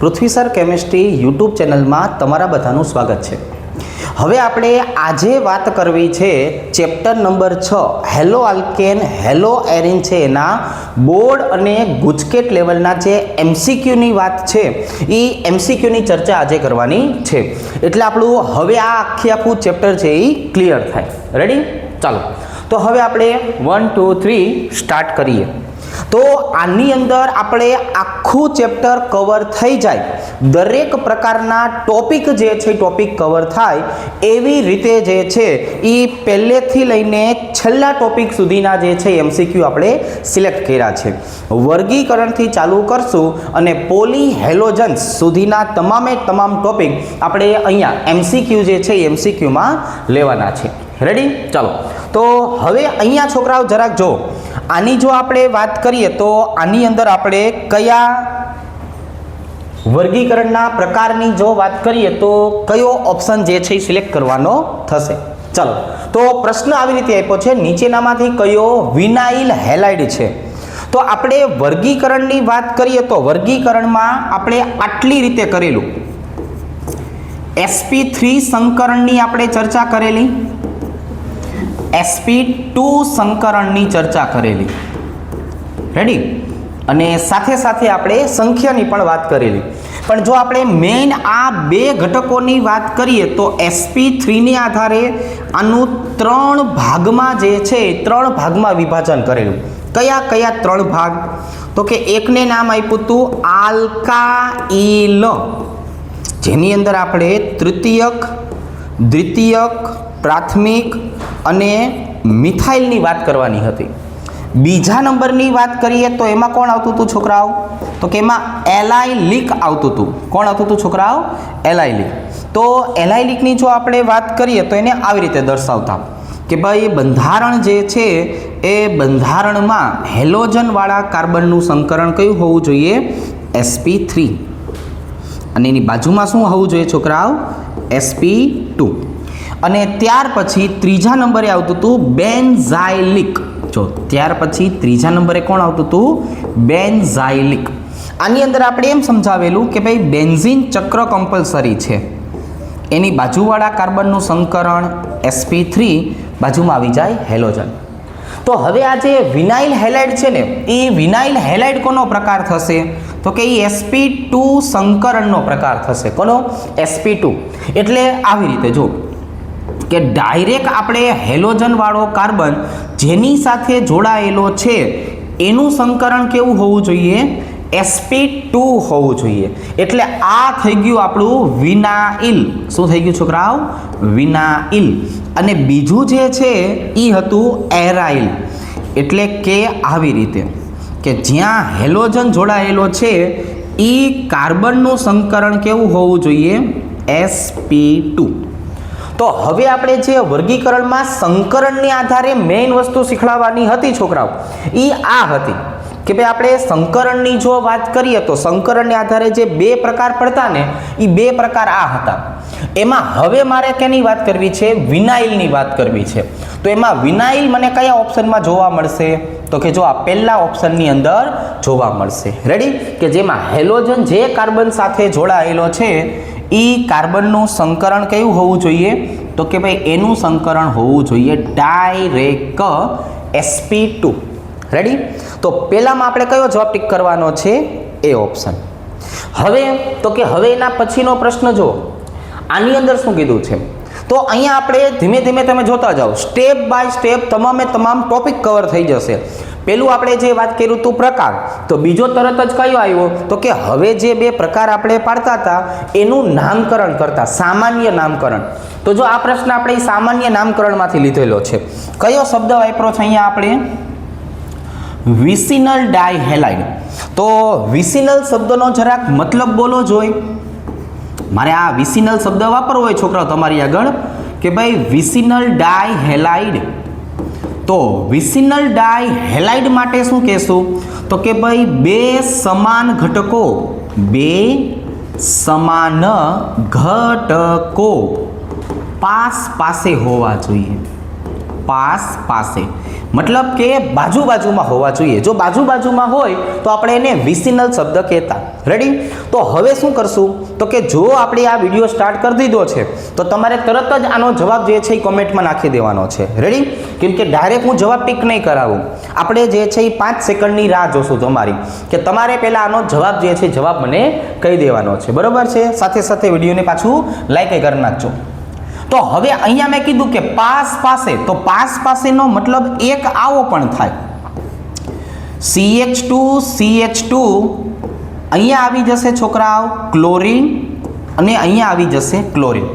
પૃથ્વી sir chemistry YouTube ચેનલમાં તમારા બધાનું સ્વાગત છે। હવે આપણે આજે વાત કરવી છે chapter number 6 hello alkane hello arene છે એના બોર્ડ અને ગુજકેટ લેવલના જે એમસીક્યુની વાત છે એ એમસીક્યુની ચર્ચા આજે કરવાની છે। એટલે આપણું હવે આ આખું ચેપ્ટર છે એ ક્લિયર થાય। રેડી? ચાલો તો હવે આપણે 1 2 3 સ્ટાર્ટ કરીએ। તો આની અંદર આપણે આખું ચેપ્ટર કવર થઈ જાય, દરેક પ્રકારના ટોપિક જે છે ટોપિક કવર થાય એવી રીતે જે છે એ પહેલેથી લઈને છેલ્લા ટોપિક સુધીના જે છે એમસીક્યુ આપણે સિલેક્ટ કર્યા છે। વર્ગીકરણથી ચાલુ કરશું અને પોલી હેલોજન્સ સુધીના તમામે તમામ ટોપિક આપણે અહીંયા એમસીક્યુ જે છે એમસીક્યુમાં લેવાના છે। રેડી? ચાલો તો હવે અહીંયા છોકરાઓ જરાક જો આની જો આપણે વાત કરીએ તો આની અંદર આપણે કયા વર્ગીકરણના પ્રકારની જો વાત કરીએ તો કયો ઓપ્શન જે છે એ સિલેક્ટ કરવાનો થશે। ચાલો તો પ્રશ્ન આવી રીતે આપ્યો છે, નીચેનામાંથી કયો વિનાઇલ હેલાઇડ છે? તો આપણે વર્ગીકરણની વાત કરીએ તો વર્ગીકરણમાં આપણે આટલી રીતે કરેલું, sp3 સંકરણની આપણે ચર્ચા કરેલી, sp2 સંકરણની ચર્ચા કરેલી। રેડી? અને સાથે સાથે આપણે સંખ્યાની પણ વાત કરેલી। પણ જો આપણે મેઇન આ બે ઘટકોની વાત કરીએ તો sp3 ને આધારે આનું 3 ભાગમાં જે છે 3 ભાગમાં વિભાજન કરેલું। કયા કયા 3 ભાગ? તો કે એકને નામ આપ્યું હતું આલ્કાઇલ, જેની અંદર આપણે તૃતીયક, દ્વિતીયક, પ્રાથમિક અને મિથાઇલની વાત કરવાની હતી। બીજા નંબરની વાત કરીએ તો એમાં કોણ આવતું હતું છોકરાઓ? તો કે એમાં એલાઇલિક આવતું હતું। કોણ આવતું હતું છોકરાઓ? એલાઇલિક। તો એલાઇલિકની જો આપણે વાત કરીએ તો એને આવી રીતે દર્શાવતા કે ભાઈ બંધારણ જે છે એ બંધારણમાં હેલોજનવાળા કાર્બનનું સંકરણ કયું હોવું જોઈએ? sp3। અને એની બાજુમાં શું હોવું જોઈએ છોકરાઓ? sp2। અને ત્યાર પછી ત્રીજા નંબરે આવતું હતું બેન્ઝાઇલિક। જો ત્યાર પછી ત્રીજા નંબરે કોણ આવતું હતું? બેન્ઝાઇલિક। આની અંદર આપણે એમ સમજાવેલું કે ભાઈ બેન્ઝીન ચક્ર કમ્પલસરી છે, એની બાજુવાળા કાર્બનનું સંકરણ sp3, બાજુમાં આવી જાય હેલોજન। તો હવે આ જે વિનાઇલ હેલાઇડ છે ને એ વિનાઇલ હેલાઇડ કોનો પ્રકાર થશે? તો કે એ sp2 સંકરણનો પ્રકાર થશે। કોનો? sp2। એટલે આવી રીતે જો કે ડાયરેક્ટ આપણે હેલોજન વાળો કાર્બન જેની સાથે જોડાયેલો છે એનું સંકરણ કેવું હોવું જોઈએ? sp2 હોવું જોઈએ। એટલે આ થઈ ગયું આપણું વિનાઇલ। શું થઈ ગયું છોકરાઓ? વિનાઇલ। અને બીજું જે છે એ હતું એરાઇલ। એટલે કે આવી રીતે કે જ્યાં હેલોજન જોડાયેલો છે એ કાર્બનનું સંકરણ કેવું હોવું જોઈએ? sp2। તો હવે આપણે જે વર્ગીકરણમાં સંકરણની આધારે મેઇન વસ્તુ શીખવાડવાની હતી છોકરાઓ એ આ હતી કે ભાઈ આપણે સંકરણની જો વાત કરીએ તો સંકરણને આધારે જે બે પ્રકાર પડતા ને એ બે પ્રકાર આ હતા। એમાં હવે મારે કેની વાત કરવી છે? વિનાઇલની વાત કરવી છે। તો એમાં વિનાઇલ મને કયા ઓપ્શનમાં જોવા મળશે? તો કે જો આ પહેલા ઓપ્શનની અંદર જોવા મળશે। રેડી? કે જેમાં હેલોજન જે કાર્બન સાથે જોડાયેલો છે એ કાર્બનનું સંકરણ કયું હોવું જોઈએ? તો કે ભાઈ એનું સંકરણ હોવું જોઈએ ડાયરેક્ટ sp2। રેડી? તો પહેલામાં આપણે કયો જવાબ ટીક કરવાનો છે? એ ઓપ્શન। હવે તો કે હવે એના પછીનો પ્રશ્ન જો આની અંદર શું કીધું છે? તો અહીંયા આપણે ધીમે ધીમે તમે જોતા જાઓ, સ્ટેપ બાય સ્ટેપ તમામે તમામ ટોપિક કવર થઈ જશે। પેલું આપણે જે વાત કર્યું હતું પ્રકાર, તો બીજો તરત જ કયો આવ્યો? તો કે હવે જે બે પ્રકાર આપણે પાડતા હતા એનું નામકરણ કરતા, સામાન્ય નામકરણ। તો જો આ પ્રશ્ન આપણે સામાન્ય નામકરણમાંથી લીધેલો છે। કયો શબ્દ વાપરો છે અહીંયા આપણે? Vicinal dihalide. તો વિસિનલ શબ્દનો જરાક મતલબ બોલો જોઈ। મારે આ વિસિનલ શબ્દ વાપરવો હોય છોકરાઓ તમારી આગળ કે ભાઈ વિસિનલ ડાયહેલાઇડ। તો વિસિનલ ડાયહેલાઇડ માટે શું કહેશું? તો કે ભાઈ બે સમાન ઘટકો, બે સમાન ઘટકો પાસ પાસે હોવા જોઈએ। પાસ પાસે મતલબ કે બાજુ બાજુમાં હોવા જોઈએ. જો બાજુ બાજુમાં હોય તો આપણે એને વિસિનલ શબ્દ કહેતા. રેડી? તો હવે શું કરશું તો કે જો આપણે આ વિડીયો સ્ટાર્ટ કરી દીધો છે તો તમારે તરત જ આનો જવાબ જે છે એ કોમેન્ટમાં નાખી દેવાનો છે. રેડી? કેમ કે ડાયરેક્ટ હું જવાબ ટીક નહીં કરાવું. આપણે જે છે એ 5 સેકન્ડની રાહ જોશું તમારી, કે તમારે પહેલાં આનો જવાબ જે છે જવાબ મને કહી દેવાનો છે. બરાબર છે? સાથે સાથે વિડીયોને પાછું લાઈક કરી નાખજો. તો હવે અહીંયા મેં કીધું કે પાસ પાસે, તો પાસ પાસેનો મતલબ એક આવો પણ થાય. CH2 અહીંયા આવી જશે છોકરાઓ ક્લોરીન, અને અહીંયા આવી જશે ક્લોરીન.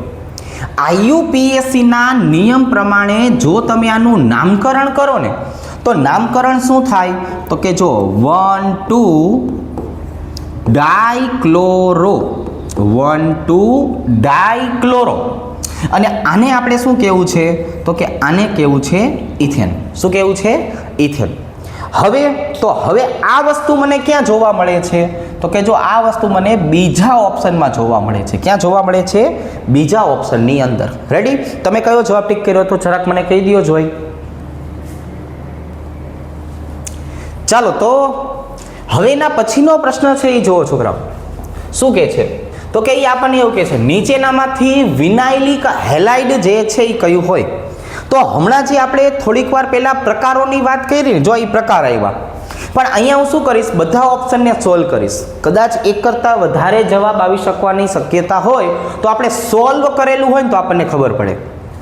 IUPACના નિયમ પ્રમાણે જો તમે આનું નામકરણ કરો ને તો નામકરણ શું થાય તો કે જો 1,2 ડાયક્લોરો, 1,2 ડાયક્લોરો. અને આને આપણે શું કહેવું છે તો કે આને કહેવું છે ઇથેન. શું કહેવું છે? ઇથેન. હવે આ વસ્તુ મને ક્યાં જોવા મળે છે તો કે જો આ વસ્તુ મને બીજા ઓપ્શનમાં જોવા મળે છે. ક્યાં જોવા મળે છે? બીજા ઓપ્શનની અંદર. રેડી? તમે કયો જવાબ ટીક કર્યો તો જરાક મને કહી દો જોઈ. ચાલો, તો હવે એના પછીનો પ્રશ્ન છે એ જુઓ છોકરાઓ. શું કહે છે તો કે એ આપણને એવું કહે છે નીચેનામાંથી વિનાઇલિક હેલાઇડ જે છે એ કયું હોય. તો હમણાં જે આપણે થોડીક વાર પહેલાં પ્રકારોની વાત કરી ને, જો એ પ્રકાર આવ્યા, પણ અહીંયા હું શું કરીશ, બધા ઓપ્શનને સોલ્વ કરીશ. કદાચ એક કરતાં વધારે જવાબ આવી શકવાની શક્યતા હોય તો આપણે સોલ્વ કરેલું હોય ને તો આપણને ખબર પડે.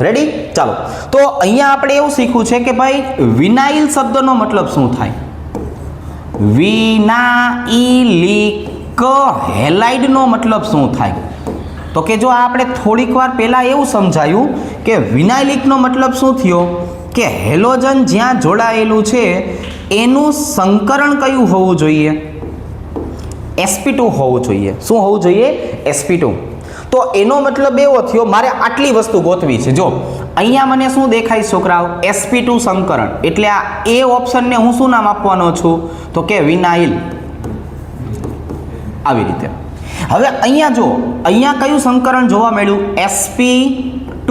રેડી? ચાલો, તો અહીંયા આપણે એવું શીખવું છે કે ભાઈ વિનાઇલ શબ્દનો મતલબ શું થાય. વિનાઇલિક હેલાઇડનો મતલબ શું થાય તો કે જો આપણે થોડીક વાર પહેલાં એવું સમજાયું કે વિનાઇલિકનો મતલબ શું થયો કે હેલોજન જ્યાં જોડાયેલું છે એનું સંકરણ કયું હોવું જોઈએ? sp2 હોવું જોઈએ. શું હોવું જોઈએ? sp2. તો એનો મતલબ એવો થયો મારે આટલી વસ્તુ ગોતવી છે. જો અહીંયા મને શું દેખાય છોકરાઓ? sp2 સંકરણ. એટલે આ એ ઓપ્શનને હું શું નામ આપવાનો છું તો કે વિનાઇલ. આવી રીતે. હવે અહીંયા જો અહીંયા કયું સંકરણ જોવા મળ્યું? sp2.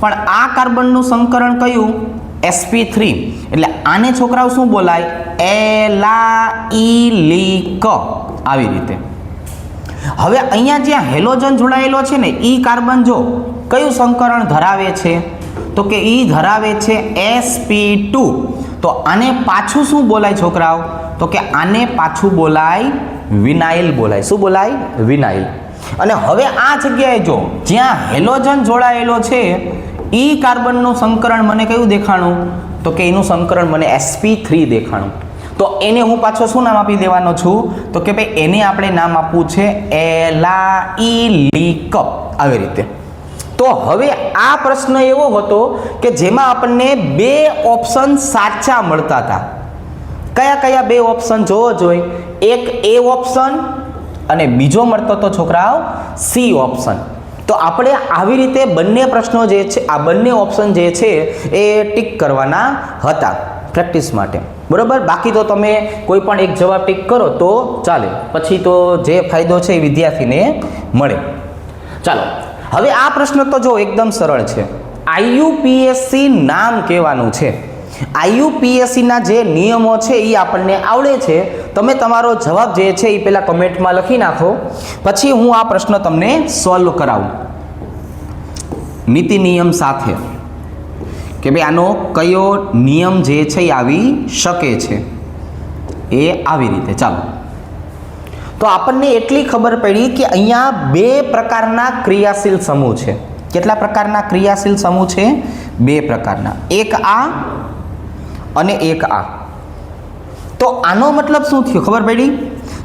પણ આ કાર્બનનું સંકરણ કયું? sp3. એટલે આને છોકરાઓ શું બોલાય? એલાઇલિક. આવી રીતે. હવે અહીંયા જ્યાં હેલોજન જોડાયેલો છે ને ઈ કાર્બન જો કયું સંકરણ ધરાવે છે તો કે ઈ ધરાવે છે sp2. તો આને પાછું શું બોલાય છોકરાઓ તો કે આને પાછું બોલાય વિનાઇલ બોલાય. શું બોલાય? વિનાઇલ. અને હવે આ જગ્યાએ જો જ્યાં હેલોજન જોડાયેલો છે ઈ કાર્બનનું સંકરણ મને કયું દેખાણું તો કે એનું સંકરણ મને sp3 દેખાણું. તો એને હું પાછો શું નામ આપી દેવાનો છું તો કે ભાઈ એને આપણે નામ આપવું છે એલાઇલિક. આવી રીતે. તો હવે આ પ્રશ્ન એવો હતો કે જેમાં આપણને 2 ઓપ્શન સાચા મળતા હતા. કયા કયા 2 ઓપ્શન જોવો જોઈએ? એક એ ઓપ્શન અને બીજો મળતો તો છોકરાઓ સી ઓપ્શન. તો આપણે આવી રીતે બંને પ્રશ્નો જે છે આ બંને ઓપ્શન જે છે એ ટીક કરવાના હતા પ્રેક્ટિસ માટે. બરાબર? બાકી તો તમે કોઈ પણ એક જવાબ ટીક કરો તો ચાલે, પછી તો જે ફાયદો છે એ વિદ્યાર્થીને મળે. ચાલો, હવે આ પ્રશ્ન તો જો એકદમ સરળ છે. IUPAC નામ કહેવાનું છે. IUPACના જે નિયમો છે એ આપણને આવડે છે. તમે તમારો જવાબ જે છે એ પહેલાં કમેન્ટમાં લખી નાખો, પછી હું આ પ્રશ્ન તમને સોલ્વ કરાવું નીતિ નિયમ સાથે કે ભાઈ આનો કયો નિયમ જે છે એ આવી શકે છે. એ આવી રીતે. ચાલો, તો આપણને એટલી ખબર પડી કે અહીંયા 2 પ્રકારના ક્રિયાશીલ સમૂહ છે. કેટલા પ્રકારના ક્રિયાશીલ સમૂહ છે? 2 પ્રકારના. એક આ અને એક આ. તો આનો મતલબ શું થયો ખબર પડી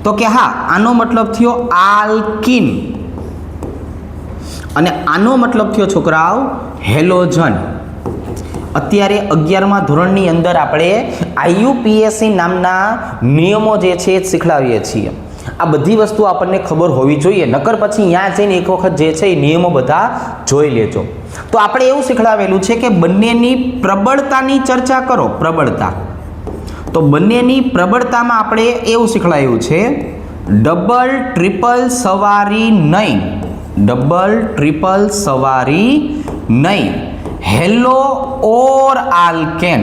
તો કે હા, આનો મતલબ થયો આલ્કીન અને આનો મતલબ થયો છોકરાઓ હેલોજન. અત્યારે 11મા ધોરણની અંદર આપણે IUPAC નામના નિયમો જે છે એ શીખડાવીએ છીએ. આ બધી વસ્તુ આપણને ખબર હોવી જોઈએ, નકર પછી ત્યાં જઈને એક વખત જે છે એ નિયમો બધા જોઈ લેજો. તો આપણે એવું શીખડાવેલું છે કે બંનેની પ્રબળતાની ચર્ચા કરો. પ્રબળતા. તો બંનેની પ્રબળતામાં આપણે એવું શીખડાયું છે ડબલ ટ્રિપલ સવારી નહીં. ડબલ ટ્રિપલ સવારી નહીં. હેલો ઓર આલ્કેન.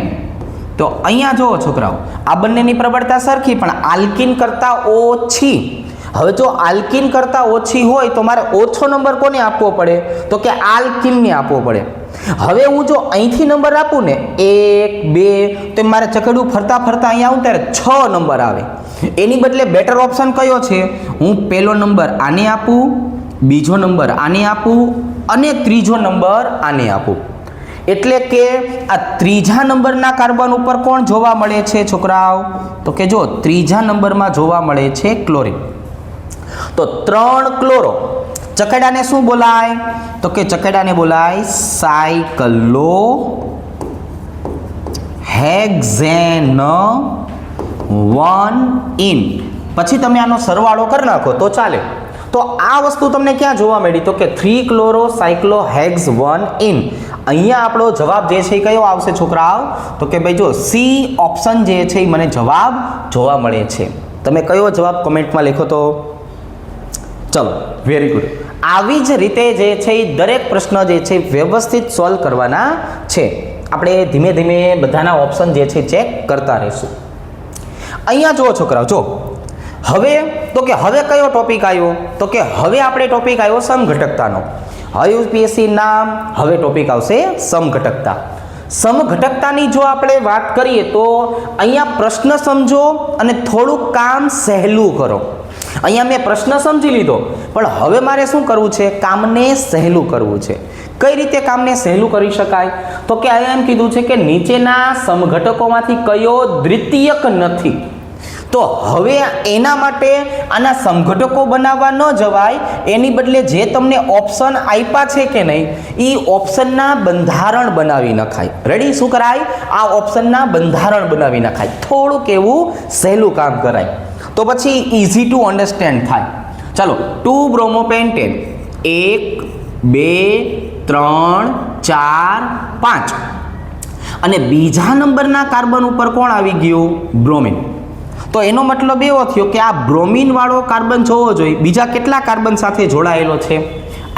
તો અહીંયા જુઓ છોકરાઓ, આ બંનેની પ્રબળતા સરખી પણ આલ્કિન કરતાં ઓછી. હવે જો આલ્કિન કરતાં ઓછી હોય તો મારે ઓછો નંબર કોને આપવો પડે? તો કે આલ્કિનને આપવો પડે. હવે હું જો અહીંથી નંબર આપું ને 1 2, તો મારે ચકડું ફરતા ફરતા અહીંયા આવું ત્યારે 6 નંબર આવે. એની બદલે બેટર ઓપ્શન કયો છે? હું પહેલો નંબર આને આપું, બીજો નંબર આને આપું અને ત્રીજો નંબર આને આપું. એટલે કે આ ત્રીજા નંબરના કાર્બન ઉપર કોણ જોવા મળે છે છોકરાઓ? તો કે જો ત્રીજા નંબરમાં જોવા મળે છે ક્લોરીન. તો 3 ક્લોરો, ચકેડાને શું બોલાય? તો કે ચકેડાને બોલાય સાયક્લો હેક્ઝેન 1 પછી તમે આનો સરવાળો કરી નાખો તો ચાલે. તો આ વસ્તુ તમને ક્યાં જોવા મળી? તો કે 3 ક્લોરો સાયક્લો હેક્સ 1 અહીંયા આપણો જવાબ જે છે એ કયો આવશે છોકરાઓ? તો કે ભાઈ જો સી ઓપ્શન જે છે એ મને જવાબ જોવા મળે છે. તમે કયો જવાબ કમેન્ટમાં લખો તો. ચલો, વેરી ગુડ. આવી જ રીતે જે છે એ દરેક પ્રશ્ન જે છે વ્યવસ્થિત સોલ્વ કરવાના છે. આપણે ધીમે ધીમે બધાના ઓપ્શન જે છે ચેક કરતા રહીશું. અહીંયા જુઓ છોકરાઓ, જો હવે તો કે હવે કયો ટોપિક આવ્યો? તો કે હવે આપણે ટોપિક આવ્યો સમઘટકતાનો. હવે યુપીએસસી નામ, હવે ટોપિક આવશે સમઘટકતા. સમઘટકતાની જો આપણે વાત કરીએ તો અહીંયા પ્રશ્ન સમજો અને થોડુંક કામ સહેલું કરો. અહીંયા મેં પ્રશ્ન સમજી લીધો, પણ હવે મારે શું કરવું છે? કામને સહેલું કરવું છે. કઈ રીતે કામને સહેલું કરી શકાય? તો કે અહીંયા એમ કીધું છે કે નીચેના સમઘટકોમાંથી કયો દ્વિતીયક નથી. તો હવે એના માટે આના સમઘટકો બનાવવા ન જવાય, એની બદલે જે તમને ઓપ્શન આપ્યા છે કે નહીં, એ ઓપ્શનના બંધારણ બનાવી નખાય. રેડી? શું કરાય? આ ઓપ્શનના બંધારણ બનાવી નખાય. થોડુંક એવું સહેલું કામ કરાય તો પછી ઇઝી ટુ અન્ડરસ્ટેન્ડ થાય. ચાલો, 2 બ્રોમોપેન્ટેન 1 2 3 4 5 અને બીજા નંબરના કાર્બન ઉપર કોણ આવી ગયું? બ્રોમિન. તો એનો મતલબ એવો થયો કે આ બ્રોમિન વાળો કાર્બન જોવો જોઈએ બીજા કેટલા કાર્બન સાથે જોડાયેલો છે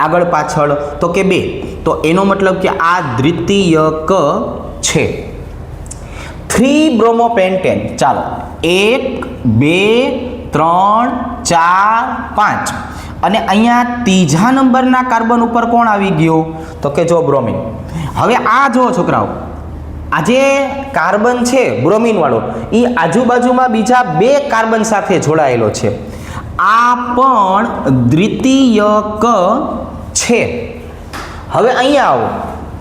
આગળ પાછળ? તો કે 2. તો એનો મતલબ કે આ દ્વિતીયક છે. 3 બ્રોમોપેન્ટેન, ચાલો 1 2 3 4 5 અને અહીંયા ત્રીજા નંબરના કાર્બન ઉપર કોણ આવી ગયું? તો કે જો બ્રોમિન. હવે આ જુઓ છોકરાઓ, આ જે કાર્બન છે બ્રોમિન વાળો, એ આજુબાજુમાં બીજા 2 કાર્બન સાથે જોડાયેલો છે. આ પણ દ્વિતીયક છે. હવે અહીંયા આવો,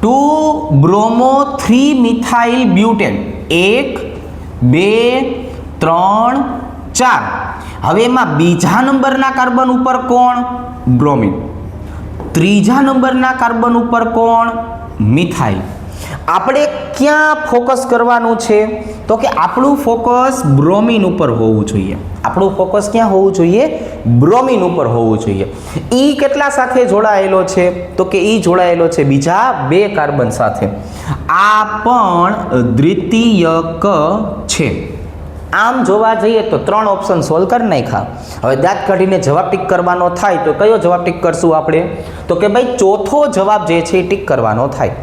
2 બ્રોમો 3 મિથાઇલ બ્યુટેન 1 2 3 4. હવે એમાં બીજા નંબરના કાર્બન ઉપર કોણ? બ્રોમિન. ત્રીજા નંબરના કાર્બન ઉપર કોણ? મિથાઇલ. આપણે ક્યાં ફોકસ કરવાનું છે? તો કે આપણું ફોકસ બ્રોમિન ઉપર હોવું જોઈએ. આપણું ફોકસ ક્યાં હોવું જોઈએ? બ્રોમિન ઉપર હોવું જોઈએ. ઈ કેટલા સાથે જોડાયેલો છે? તો કે ઈ જોડાયેલો છે બીજા 2 કાર્બન સાથે. આ પણ દ્વિતીયક છે. આમ જોવા જઈએ તો 3 ઓપ્શન સોલ્વ કરી નાખ્યા. હવે દાંત કાઢીને જવાબ ટીક કરવાનો થાય તો કયો જવાબ ટીક કરશું આપણે? તો કે ભાઈ ચોથો જવાબ જે છે એ ટીક કરવાનો થાય.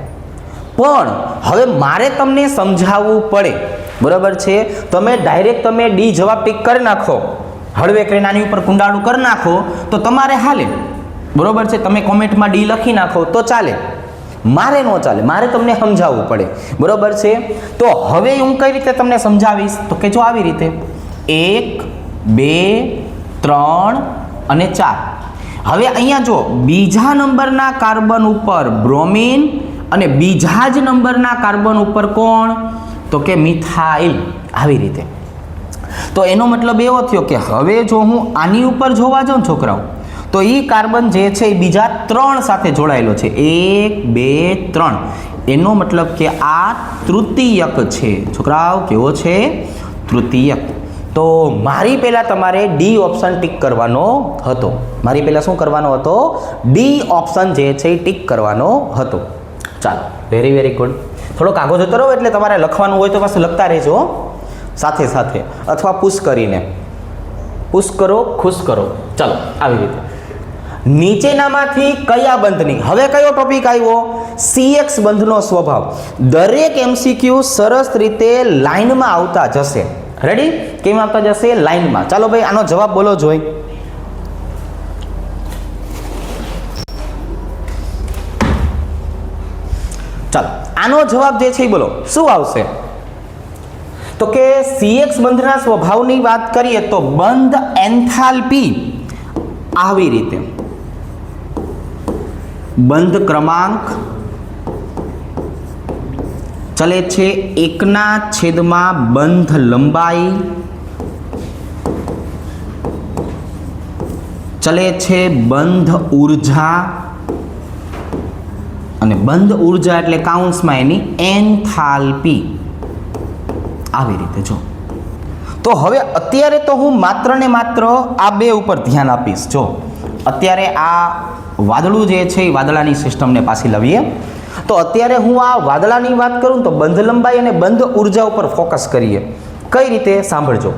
પણ હવે મારે તમને સમજાવવું પડે, બરાબર છે? તમે ડાયરેક્ટ તમે ડી જવાબ ટીક કરી નાખો, હળવે કરીને આની ઉપર કુંડાળું કરી નાખો તો તમારે હાલે, બરાબર છે? તમે કોમેન્ટમાં ડી લખી નાખો તો ચાલે, મારે ન ચાલે. મારે તમને સમજાવવું પડે, બરાબર છે? તો હવે હું કઈ રીતે તમને સમજાવીશ? તો કે જો આવી રીતે 1 2 3 અને 4. હવે અહીંયા જો બીજા નંબરના કાર્બન ઉપર બ્રોમિન અને બીજા જ નંબરના કાર્બન ઉપર કોણ? તો કે મિથાઇલ. આવી રીતે. તો એનો મતલબ એવો થયો કે હવે જો હું આની ઉપર જોવા જાઉં છોકરાઓ, તો એ કાર્બન જે છે એ બીજા 3 સાથે જોડાયેલો છે. 1 2 3. એનો મતલબ કે આ તૃતીયક છે છોકરાઓ. કેવો છે? તૃતીયક. તો મારી પહેલાં તમારે ડી ઓપ્શન ટીક કરવાનો હતો. મારી પહેલાં શું કરવાનો હતો? ડી ઓપ્શન જે છે એ ટીક કરવાનો હતો. ચાલો, વેરી વેરી ગુડ. થોડોક આગળ જતો રહો એટલે તમારે લખવાનું હોય તો પાછું લખતા રહેજો સાથે સાથે, અથવા પુશ કરીને. પુશ કરો, ખુશ કરો. ચાલો, આવી રીતે. નીચેનામાંથી કયા બંધની, હવે કયો ટોપિક આવ્યો? CX બંધનો સ્વભાવ. દરેક MCQ સરસ રીતે લાઈનમાં આવતા જશે. રેડી? કેમ આવતા જશે? લાઈનમાં. ચાલો ભાઈ આનો જવાબ બોલો જોઈ. ચાલો આનો જવાબ જે છે એ બોલો શું આવશે? તો કે CX બંધના સ્વભાવની વાત કરીએ તો બંધ એન્થાલ્પી આવી રીતે, બંધ ક્રમાંક ચલે છે 1/, બંધ લંબાઈ ચલે છે બંધ ઉર્જા, અને બંધ ઉર્જા એટલે કાઉન્સમાં એની એન્થાલ્પી આવી રીતે. જો તો હવે અત્યારે તો હું માત્ર ને માત્ર આ બે ઉપર ધ્યાન આપીશ. જો અત્યારે આ વાદળું જે છે એ વાદળાની સિસ્ટમને પાછી લાવીએ. તો અત્યારે હું આ વાદળાની વાત કરું તો બંધ લંબાઈ અને બંધ ઉર્જા ઉપર ફોકસ કરીએ. કઈ રીતે? સાંભળજો.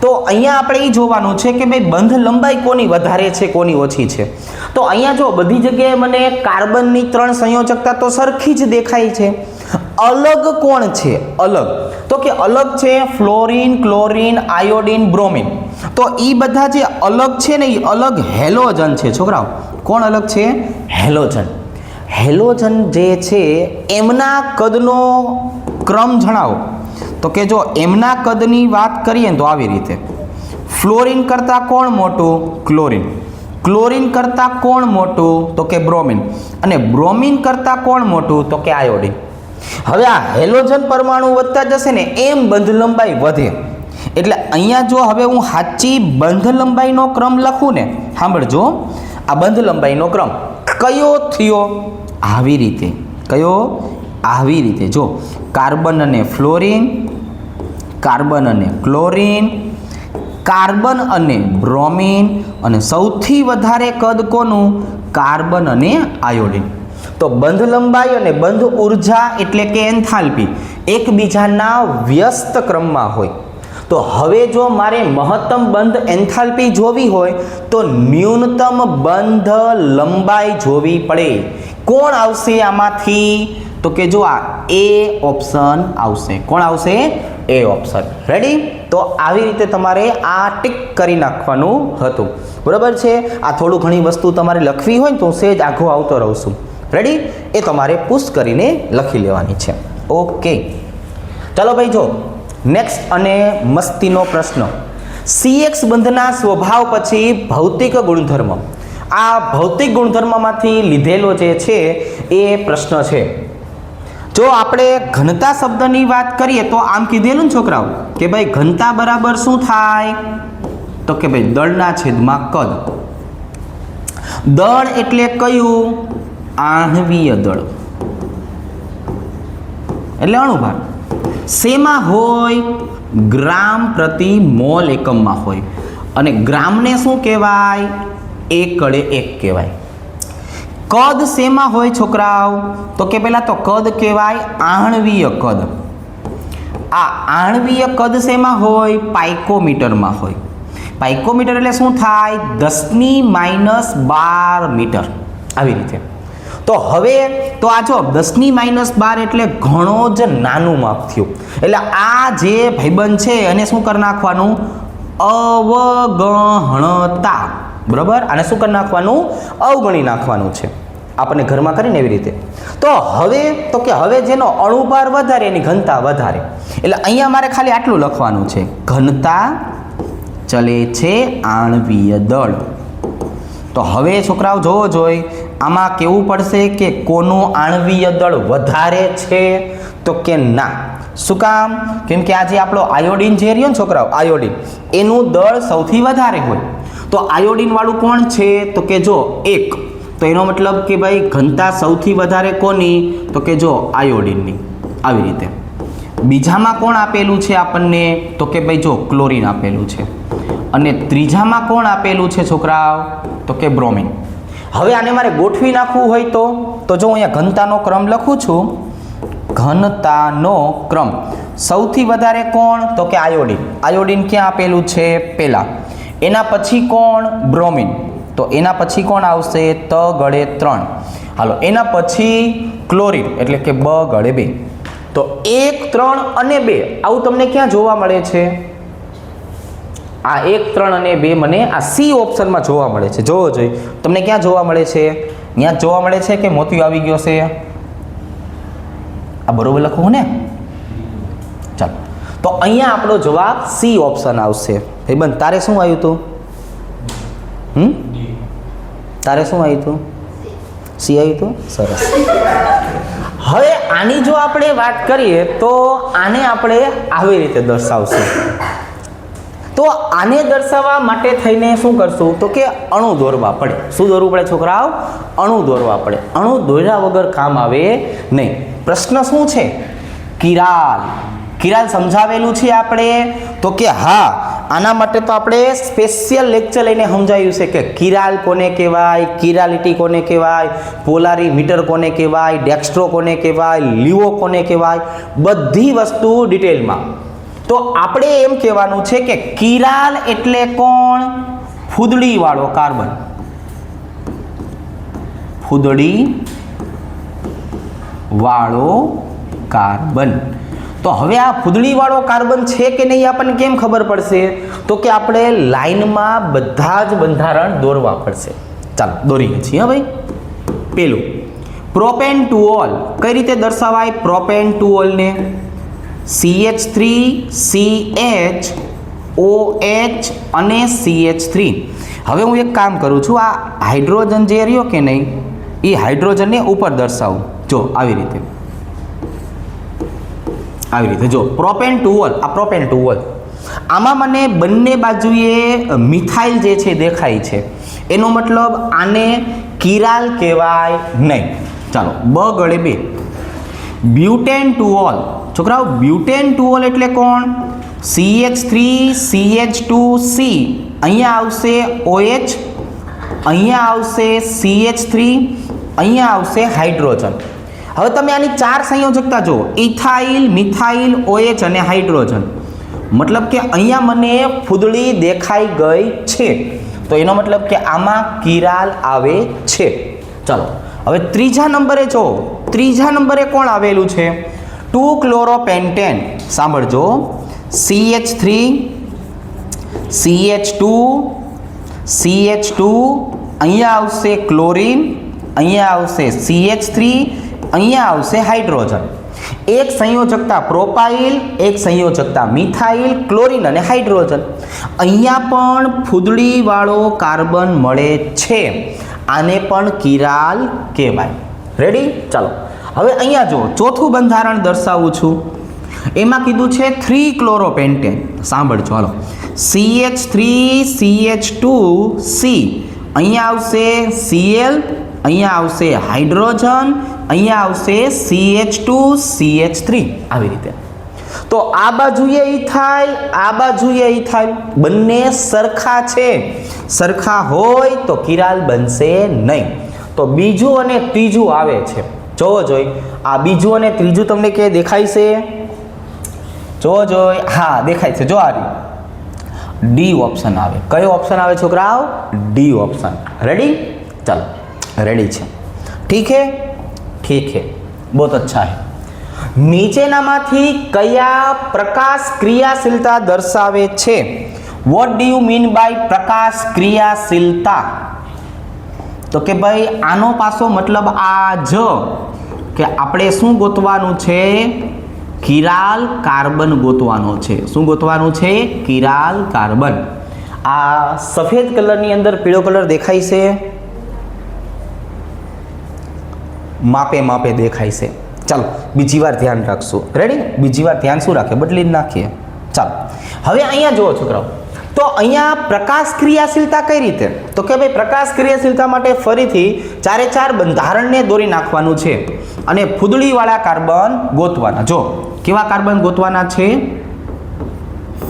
તો અહીંયા આપણે એ જોવાનું છે કે ભાઈ બંધ લંબાઈ કોની વધારે છે, કોની ઓછી છે. તો અહીંયા જો બધી જગ્યાએ મને કાર્બનની 3 સંયોજકતા તો સરખી જ દેખાય છે. અલગ કોણ છે? અલગ તો કે અલગ છે ફ્લોરિન, ક્લોરિન, આયોડિન, બ્રોમિન. તો એ બધા જે અલગ છે ને એ અલગ હેલોજન છે છોકરાઓ. કોણ અલગ છે? હેલોજન. હેલોજન જે છે એમના કદનો ક્રમ જણાવો. તો કે જો એમના કદની વાત કરીએ તો આવી રીતે, ફ્લોરિન કરતાં કોણ મોટું? ક્લોરિન. ક્લોરિન કરતાં કોણ મોટું? તો કે બ્રોમિન. અને બ્રોમિન કરતાં કોણ મોટું? તો કે આયોડિન. હવે આ હેલોજન પરમાણુ વધતા જશે ને એમ બંધ લંબાઈ વધે. એટલે અહીંયા જો હવે હું સાચી બંધ લંબાઈનો ક્રમ લખું ને, સાંભળજો, આ બંધ લંબાઈનો ક્રમ કયો થયો? આવી રીતે. કયો? આવી રીતે. જો કાર્બન અને ફ્લોરિન, કાર્બન અને ક્લોરિન, કાર્બન અને બ્રોમિન, અને સૌથી વધારે કદ કોનું? કાર્બન અને આયોડિન. તો બંધ લંબાઈ અને બંધ ઉર્જા એટલે કે એન્થાલ્પી એકબીજાના વ્યસ્ત ક્રમમાં હોય. તો હવે જો મારે મહત્તમ બંધ એન્થાલ્પી જોવી હોય તો ન્યૂનતમ બંધ લંબાઈ જોવી પડે. કોણ આવશે આમાંથી? તો કે જો આ એ ઓપ્શન આવશે. કોણ આવશે? એ ઓપ્શન. રેડી? તો આવી રીતે તમારે આ ટીક કરી નાખવાનું હતું. બરાબર છે? આ થોડું ઘણી વસ્તુ તમારે લખવી હોય ને તો સેજ આઘો આવતો રહું છું. રેડી? એ તમારે પુશ કરીને લખી લેવાની છે. ઓકે, ચાલો ભાઈ જો નેક્સ્ટ અને મસ્તીનો પ્રશ્ન. CX બંધના સ્વભાવ પછી ભૌતિક ગુણધર્મ. આ ભૌતિક ગુણધર્મમાંથી લીધેલો જે છે એ પ્રશ્ન છે. જો આપણે ઘનતા શબ્દની વાત કરીએ તો આમ કીધેલું ને છોકરાઓ કે ભાઈ ઘનતા બરાબર શું થાય? તો કે ભાઈ દળના છેદમાં કદ. દળ એટલે કયું? આણ્વીય દળ એટલે અણુભાર. શેમાં હોય? ગ્રામ પ્રતિ મોલ એકમમાં હોય. અને ગ્રામને શું કહેવાય? એકડે 1 કહેવાય. કદ શેમાં હોય છોકરાઓ? તો કે પહેલા તો કદ કહેવાય આણ્વીય કદ. આ આણ્વીય કદ શેમાં હોય? પાઇકોમીટરમાં હોય. પાઇકોમીટર એટલે શું થાય? 10⁻12 મીટર. આવી રીતે. તો હવે તો આ જો 10⁻12 એટલે ઘણો જ નાનું માપ થયું. એટલે આ જે ભાઈબંધ છે એને શું કરી નાખવાનું? અવગણતા. બરાબર? આને શું કરી નાખવાનું? અવગણી નાખવાનું છે. આપણને ઘરમાં કરીને એવી રીતે. તો હવે જેનો અણુભાર વધારે એની ઘનતા વધારે. એટલે અહીંયા મારે ખાલી આટલું લખવાનું છે, ઘનતા ચલે છે આણ્વીય દળ. તો હવે છોકરાઓ જોવો જોઈએ આમાં કેવું પડશે કે કોનું આણ્વીય દળ વધારે છે? તો કે ના. શું કામ? કેમ કે આજે આપણો આયોડિન જે રહ્યો ને છોકરાઓ, આયોડિન એનું દળ સૌથી વધારે હોય. તો આયોડિન વાળું કોણ છે? તો કે જો 1. તો એનો મતલબ કે ભાઈ ઘનતા સૌથી વધારે કોની? તો કે જો આયોડિનની. આવી રીતે. બીજામાં કોણ આપેલું છે આપણને? તો કે ભાઈ જો ક્લોરિન આપેલું છે. અને ત્રીજામાં કોણ આપેલું છે છોકરાઓ? તો કે બ્રોમિન. હવે આને મારે ગોઠવી નાખવું હોય તો જો અહીંયા ઘનતાનો ક્રમ લખું છું. ઘનતાનો ક્રમ સૌથી વધારે કોણ? તો કે આયોડિન. આયોડિન ક્યાં આપેલું છે? પહેલા. એના પછી કોણ? બ્રોમિન. તો એના પછી કોણ આવશે? ત ગળે 3. હાલો એના પછી ક્લોરીન એટલે કે બ ગળે 2. તો 1, 3 અને 2 આવું તમને ક્યાં જોવા મળે છે? આ 1, 3 અને 2 મને આ સી ઓપ્શનમાં જોવા મળે છે. જોવો જોઈએ તમને ક્યાં જોવા મળે છે? ત્યાં જોવા મળે છે કે મોતિયો આવી ગયો છે? આ બરોબર લખવું ને? ચાલો તો અહીંયા આપણો જવાબ સી ઓપ્શન આવશે. ભાઈબંધ તારે શું આવ્યું હતું? તારે શું આવ્યું હતું? સી આવ્યું હતું? સરસ. હવે આની જો આપણે વાત કરીએ તો આને આપણે આવી રીતે દર્શાવશું. તો આને દર્શાવવા માટે થઈને શું કરશું? તો કે અણુ દોરવા પડે. શું દોરવું પડે છોકરાઓ? અણુ દોરવા પડે. અણુ દોર્યા વગર કામ આવે નહીં. પ્રશ્ન શું છે? કિરાલ. કિરાલ સમજાવેલું છે આપણે? તો કે હા, આના માટે તો આપણે સ્પેશિયલ લેક્ચર લઈને સમજાવ્યું છે કે કિરાલ કોને કહેવાય, કિરાલિટી કોને કહેવાય, પોલારીમીટર કોને કહેવાય, ડેક્સ્ટ્રો કોને કહેવાય, લીવો કોને કહેવાય, બધી વસ્તુ ડિટેલમાં. તો આપણે એમ કહેવાનું છે કે કિરાલ એટલે કોણ? ફૂદડી વાળો કાર્બન. ફૂદડી વાળો કાર્બન. તો હવે આ ફૂદડી વાળો કાર્બન છે કે નહીં આપણને કેમ ખબર પડશે? તો કે આપણે લાઈનમાં બધા જ બંધારણ દોરવા પડશે. ચાલો દોરીએ છીએ ભાઈ. પેલું પ્રોપેન્ટુઓલ કઈ રીતે દર્શાવાય? પ્રોપેન્ટુઓલને CH3 CH OH અને CH3. હવે હું એક કામ કરું છું, આ હાઇડ્રોજન જે રહ્યો કે નહીં એ હાઇડ્રોજનને ઉપર દર્શાવું. જો આવી રીતે જો પ્રોપેન્ટુઓલ. આ પ્રોપેન્ટુઓલ આમાં મને બંને બાજુએ મિથાઇલ જે છે દેખાય છે. એનો મતલબ આને કિરાલ કહેવાય નહીં. ચાલો બ ગળે 2 બ્યુટેન્ટુઓલ. છોકરાઓ બ્યુટેન્ટુઓલ એટલે કોણ? CH3 CH2C. અહીંયા આવશે OH, અહીંયા આવશે CH3, અહીંયા આવશે હાઇડ્રોજન. હવે તમે આની 4 સંયોજકતા જુઓ: ઇથાઇલ, મિથાઇલ, OH અને હાઇડ્રોજન. મતલબ કે અહીંયા મને ફૂદડી દેખાઈ ગઈ છે. તો એનો મતલબ કે આમાં કિરાલ આવે છે. ચાલો હવે ત્રીજા નંબરે જો, ત્રીજા નંબરે કોણ આવેલું છે? 2 ક્લોરોપેન્ટેન. સાંભળજો, CH3 CH2 CH2, અહીંયા આવશે ક્લોરીન, અહીંયા આવશે CH3, અહીંયા આવશે હાઇડ્રોજન. એક સંયોજકતા પ્રોપાઇલ, એક સંયોજકતા મિથાઇલ, ક્લોરીન અને હાઇડ્રોજન. અહીંયા પણ ફૂદડી વાળો કાર્બન મળે છે. આને પણ કિરાલ કહેવાય. રેડી? ચાલો હવે અહીંયા જો ચોથું બંધારણ દર્શાવું છું. એમાં કીધું છે 3 ક્લોરોપેન્ટેન. સાંભળજો હાલો. CH3 CH2C, અહીંયા આવશે Cl, અહીંયા આવશે હાઇડ્રોજન, અહીંયા આવશે CH2 CH3. આવી રીતે. તો આ બાજુએ ઇથાઇલ, આ બાજુએ ઇથાઇલ, બંને સરખા છે. સરખા હોય તો કિરાલ બનશે નહીં. તો બીજું અને ત્રીજું આવે છે. જોવો જોઈ આ બીજું અને ત્રીજું તમને કે દેખાય છે? જોવો જોઈ. હા દેખાય છે. જો આ ડી ઓપ્શન આવે. કયો ઓપ્શન આવે છોકરાઓ? D option. રેડી? ચાલો રેડી છે. ઠીક है, ठीक है, बहुत अच्छा है. નીચેનામાંથી કયા પ્રકાશ ક્રિયાશીલતા દર્શાવે છે? What do you mean by પ્રકાશ ક્રિયાશીલતા? તો કે ભાઈ આનો પાછો મતલબ આ જ કે આપણે શું ગોતવાનું છે? કિરાલ કાર્બન ગોતવાનો છે. શું ગોતવાનું છે? Chiral carbon. આ સફેદ કલરની અંદર પીળો કલર દેખાય છે? માપે માપે દેખાય છે. ચાલો બીજી વાર ધ્યાન રાખશું. રેડી? બીજી વાર ધ્યાન શું રાખે? બદલી જ નાખીએ. ચાલો હવે અહીંયા જુઓ છોકરાઓ. તો અહીંયા પ્રકાશ ક્રિયાશીલતા કઈ રીતે? તો કે ભાઈ પ્રકાશ ક્રિયાશીલતા માટે ફરીથી 4 બંધારણને દોરી નાખવાનું છે અને ફૂદડીવાળા કાર્બન ગોતવાના. જો કેવા કાર્બન ગોતવાના છે?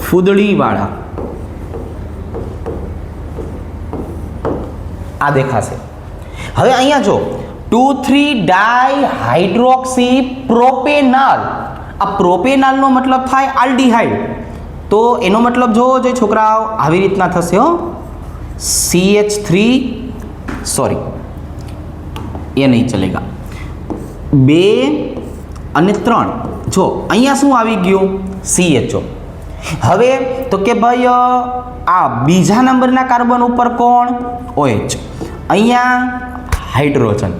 ફૂદડીવાળા. આ દેખાશે. હવે અહીંયા જો 2,3 ડાયહાઇડ્રોક્સી પ્રોપેનાલ. આ પ્રોપેનાલનો મતલબ થાય આલ્ડીહાઇડ. તો એનો મતલબ જોવો જોઈએ છોકરાઓ, આવી રીતના થશે હો. CH3 सॉरी ये नहीं चलेगा 2 અને 3 જો અહીંયા શું આવી ગયું CHO હવે તો કે ભાઈ આ બીજા નંબરના કાર્બન ઉપર કોણ OH અહીંયા હાઇડ્રોજન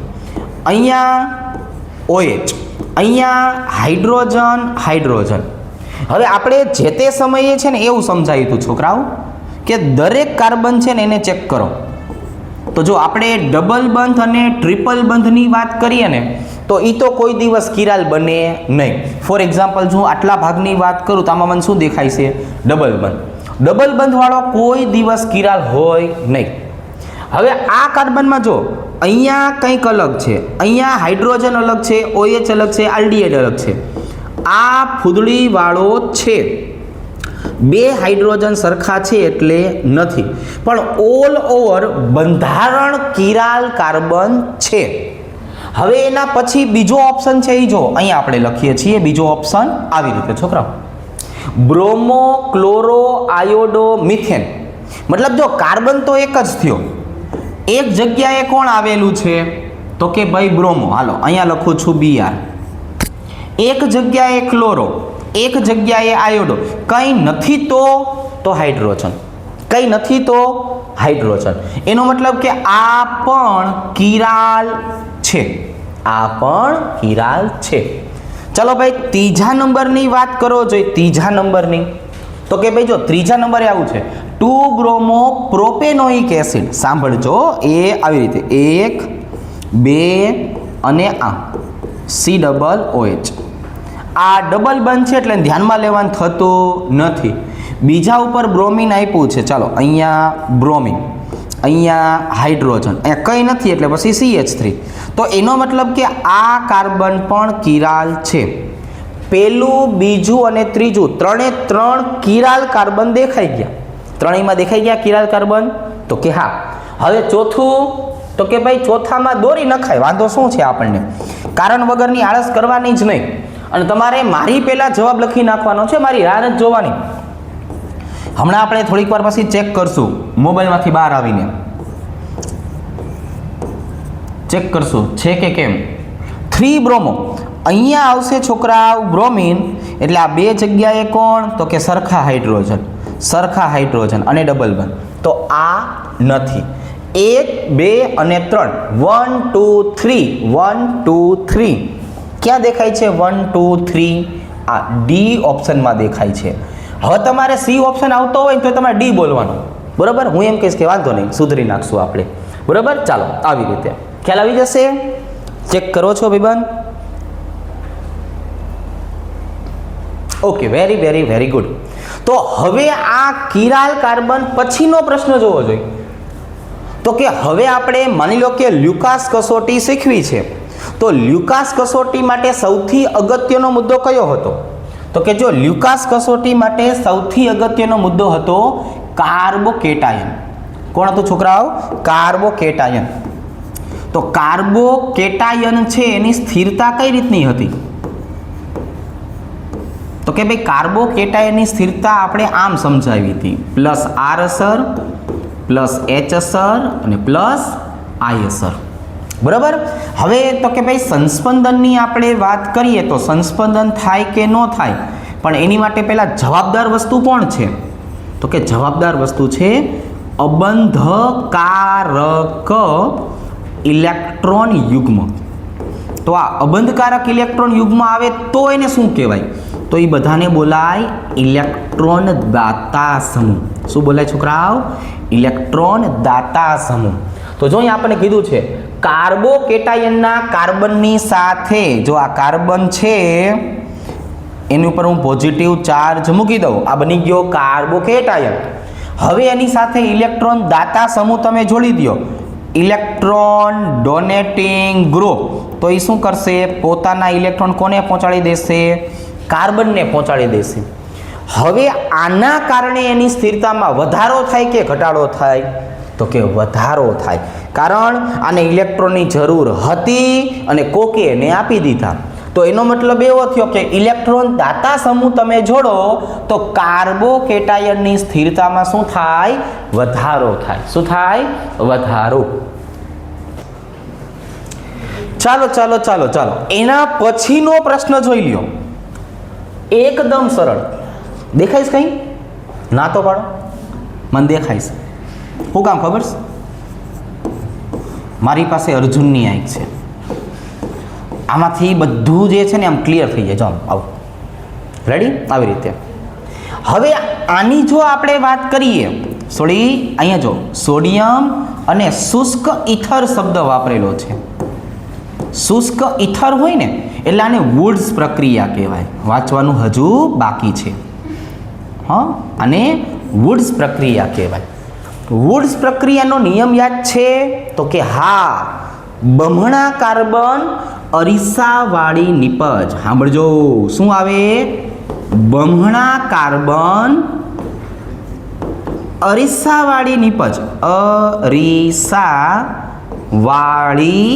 અહીંયા OH અહીંયા હાઇડ્રોજન હાઇડ્રોજન હવે આપણે જે તે સમયે છે ને એવું સમજાયું હતું છોકરાઓ કે દરેક કાર્બન છે ને એને ચેક કરો તો જો આપણે ડબલ બંધ અને ટ્રિપલ બંધની વાત કરીએ ને તો એ તો કોઈ દિવસ કિરાલ બને નહીં. ફોર એક્ઝામ્પલ જો આટલા ભાગની વાત કરું તો આમાં મને શું દેખાય છે ડબલ બંધવાળો કોઈ દિવસ કિરાલ હોય નહીં. હવે આ કાર્બનમાં જો અહીંયા કંઈક અલગ છે, અહીંયા હાઇડ્રોજન અલગ છે, OH અલગ છે, આલ્ડીહાઇડ અલગ છે. આ ફૂદડીવાળો છે, 2 હાઇડ્રોજન સરખા છે એટલે નથી, પણ ઓલ ઓવર બંધારણ કિરાલ કાર્બન છે. હવે એના પછી બીજો ઓપ્શન છે એ જો અહીંયા આપણે લખીએ છીએ બીજો ઓપ્શન આવી રીતે છોકરાઓ બ્રોમો ક્લોરો આયોડો મિથેન. મતલબ જો કાર્બન તો એક જ થયો, એક જગ્યાએ કોણ આવેલું છે તો કે ભાઈ બ્રોમો, હાલો અહીંયા લખું છું Br, એક જગ્યાએ ક્લોરો, એક જગ્યાએ આયોડો, કંઈ નથી તો હાઇડ્રોજન, કંઈ નથી તો હાઇડ્રોજન. એનો મતલબ કે આ પણ કિરાલ છે, આ પણ કિરાલ છે. ચલો ભાઈ ત્રીજા નંબરની વાત કરો જોઈએ, ત્રીજા નંબરની તો કે ભાઈ જો ત્રીજા નંબરે આવું છે 2 બ્રોમો પ્રોપેનોઇક એસિડ. સાંભળજો એ આવી રીતે 1 2 અને આ COOH. આ ડબલ બંધ છે એટલે ધ્યાનમાં લેવાનું થતું નથી. બીજા ઉપર બ્રોમિન આપ્યું છે, ચાલો અહીંયા બ્રોમિન, અહીંયા હાઇડ્રોજન, અહીંયા કંઈ નથી એટલે પછી CH3. તો એનો મતલબ કે આ કાર્બન પણ કિરાલ છે. પહેલું બીજું અને ત્રીજું ત્રણે ત્રણ કિરાલ કાર્બન દેખાઈ ગયા. ત્રણેયમાં દેખાઈ ગયા કિરાલ કાર્બન તો કે હા. હવે ચોથું તો કે ભાઈ ચોથામાં દોરી નખાય, વાંધો શું છે આપણને, કારણ વગરની આળસ કરવાની જ નહીં. અને તમારે મારી પહેલાં જવાબ લખી નાખવાનો છે, મારી રાહ જ જોવાની. હમણાં આપણે થોડીક વાર પછી ચેક કરશું, મોબાઈલમાંથી બહાર આવીને ચેક કરશું છે કે કેમ. 3 બ્રોમો અહીંયા આવશે છોકરા બ્રોમિન, એટલે આ 2 જગ્યાએ કોણ તો કે સરખા હાઇડ્રોજન અને ડબલ બંધ, તો આ નથી. 1 2 અને 3 1 2 3 1 2 3 ક્યાં દેખાય છે 1 2 3 આ ડી ઓપ્શનમાં દેખાય છે. હવે તમારે સી ઓપ્શન આવતો હોય તો તમારે ડી બોલવાનું, બરાબર. હું એમ કહીશ કે વાંધો નહીં, સુધરી નાખશું આપણે, બરાબર. ચાલો આવી રીતે ખ્યાલ આવી જશે. ચેક કરો છો ભાઈબંધ? Okay, very very very good. તો હવે આ કિરાલ કાર્બન પછીનો પ્રશ્ન જોવો જોઈએ. તો કે હવે આપણે માની લો કે લ્યુકાસ કસોટી શીખવી છે, તો લ્યુકાસ કસોટી માટે સૌથી અગત્યનો મુદ્દો કયો હતો? તો કે જો લ્યુકાસ કસોટી માટે સૌથી અગત્યનો મુદ્દો હતો કાર્બોકેટાયન. કોણ હતું છોકરાઓ? કાર્બોકેટાયન. તો કાર્બોકેટાયન છે એની સ્થિરતા કઈ રીતની હતી? તો કે ભાઈ કાર્બોકેટાયનની સ્થિરતા આપણે આમ સમજાવી હતી, પ્લસ આર અસર, પ્લસ એચ અસર અને પ્લસ આઈ અસર, બરાબર. હવે તો કે ભાઈ સંસ્પંદનની આપણે વાત કરીએ તો સંસ્પંદન થાય કે ન થાય, પણ એની માટે પહેલાં જવાબદાર વસ્તુ કોણ છે? તો કે જવાબદાર વસ્તુ છે અબંધકારક ઇલેક્ટ્રોન યુગ્મ. તો આ અબંધકારક ઇલેક્ટ્રોન યુગ્મ આવે તો એને શું કહેવાય? તો એ બધાને બોલાય ઇલેક્ટ્રોન દાતા સમૂહ. શું બોલાય છોકરાઓ? ઇલેક્ટ્રોન દાતા સમૂહ. તો જો અહીં આપણને કીધું છે કાર્બોકેટાયનના કાર્બનની સાથે જો આ કાર્બન છે એની ઉપર હું પોઝિટિવ ચાર્જ મૂકી દઉં, આ બની ગયો કાર્બોકેટાયન. હવે એની સાથે ઇલેક્ટ્રોન દાતા સમૂહ તમે જોડી દો, ઇલેક્ટ્રોન ડોનેટિંગ ગ્રુપ. તો એ શું કરશે? પોતાના ઇલેક્ટ્રોન કોને પહોંચાડી દેશે? કાર્બનને પહોંચાડી દેશે. હવે આના કારણે એની સ્થિરતામાં વધારો થાય કે ઘટાડો થાય? તો કે વધારો થાય, કારણ આને ઇલેક્ટ્રોનની જરૂર હતી અને કોકે એને આપી દીધા. તો એનો મતલબ એવો થયો કે ઇલેક્ટ્રોન દાતા સમૂહ તમે જોડો તો કાર્બોકેટાયનની સ્થિરતામાં શું થાય? વધારો થાય. શું થાય? વધારો. ચાલો ચાલો ચાલો ચાલો એના પછીનો પ્રશ્ન જોઈ લ્યો. એકદમ સરળ. દેખાઈશ કઈ? ના તો પાડો. મને દેખાઈશ. શું કામ ખબર છે? મારી પાસે અર્જુનની આંખ છે. આમાંથી બધું જે છે ને આમ ક્લિયર થઈ જાય. ચાલો આવો. રેડી? આવી રીતે. હવે આની જો આપણે વાત કરીએ, અહીંયા જો સોડિયમ અને શુષ્ક ઇથર શબ્દ વાપરેલો છે. શુષ્ક ઇથર હોય ને એટલે આને વુડ્સ પ્રક્રિયા કહેવાય. વાંચવાનું હજુ બાકી છે. હા, આને વુડ્સ પ્રક્રિયા કહેવાય. વુડ્સ પ્રક્રિયાનો નિયમ યાદ છે? તો કે હા, બમણા કાર્બન અરીસાવાળી નિપજ. સાંભળજો, શું આવે? બમણા કાર્બન અરીસાવાળી નિપજ. અરીસાવાળી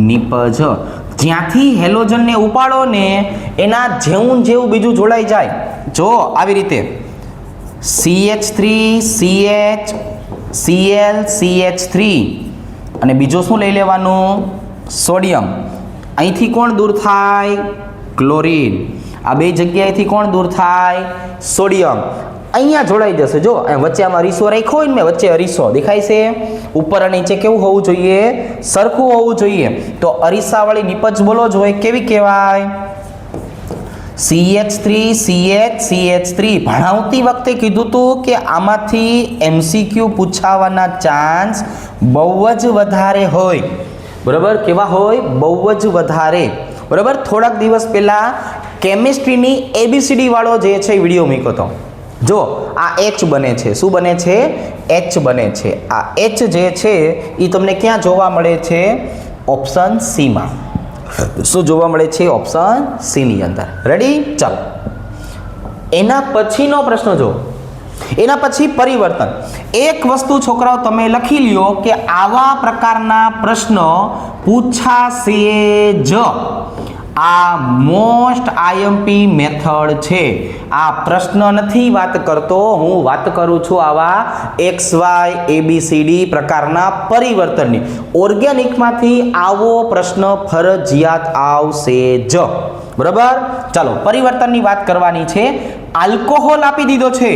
નિપજ. જ્યાંથી હેલોજનને ઉપાડો ને એના જેવું જેવું બીજું જોડાઈ જાય. જો આવી રીતે CH3 CH Cl CH3 અને બીજો શું લઈ લેવાનું? સોડિયમ. અહીંથી કોણ દૂર થાય? ક્લોરીન. આ બે જગ્યાએથી કોણ દૂર થાય? સોડિયમ. અહીંયા જોડાઈ જશે. જો વચ્ચે આમાં અરીસો રાખ્યો હોય ને, મેં વચ્ચે અરીસો દેખાય છે. ઉપર અને નીચે કેવું હોવું જોઈએ? સરખું હોવું જોઈએ. તો અરીસાવાળી નિપજ બોલો જ હોય. કેવી કહેવાય? CH3 CH CH3. ભણાવતી વખતે કીધું હતું કે આમાંથી MCQ પૂછાવાના ચાન્સ બહુ જ વધારે હોય. બરાબર? કેવા હોય? બહુ જ વધારે. બરાબર? થોડાક દિવસ પહેલા કેમિસ્ટ્રીની ABCD વાળો જે છે વિડીયો મૂક્યો હતો. જો આ H બને છે. શું બને છે? H બને છે. આ H જે છે એ તમને ક્યાં જોવા મળે છે? ઓપ્શન સી માં. શું જોવા મળે છે? ઓપ્શન સી ની અંદર. રેડી? ચાલો એના પછીનો પ્રશ્ન જો. એના પછી પરિવર્તન. એક વસ્તુ છોકરાઓ તમે લખી લ્યો કે આવા પ્રકારના પ્રશ્નો પૂછાશે જ. આ મોસ્ટ IMP મેથડ છે. આ પ્રશ્ન નથી વાત કરતો હું, વાત કરું છું આવા XY ABCD પ્રકારના પરિવર્તનની. ઓર્ગેનિકમાંથી આવો પ્રશ્ન ફરજિયાત આવશે જ. બરાબર? ચાલો પરિવર્તનની વાત કરવાની છે. આલ્કોહોલ આપી દીધો છે.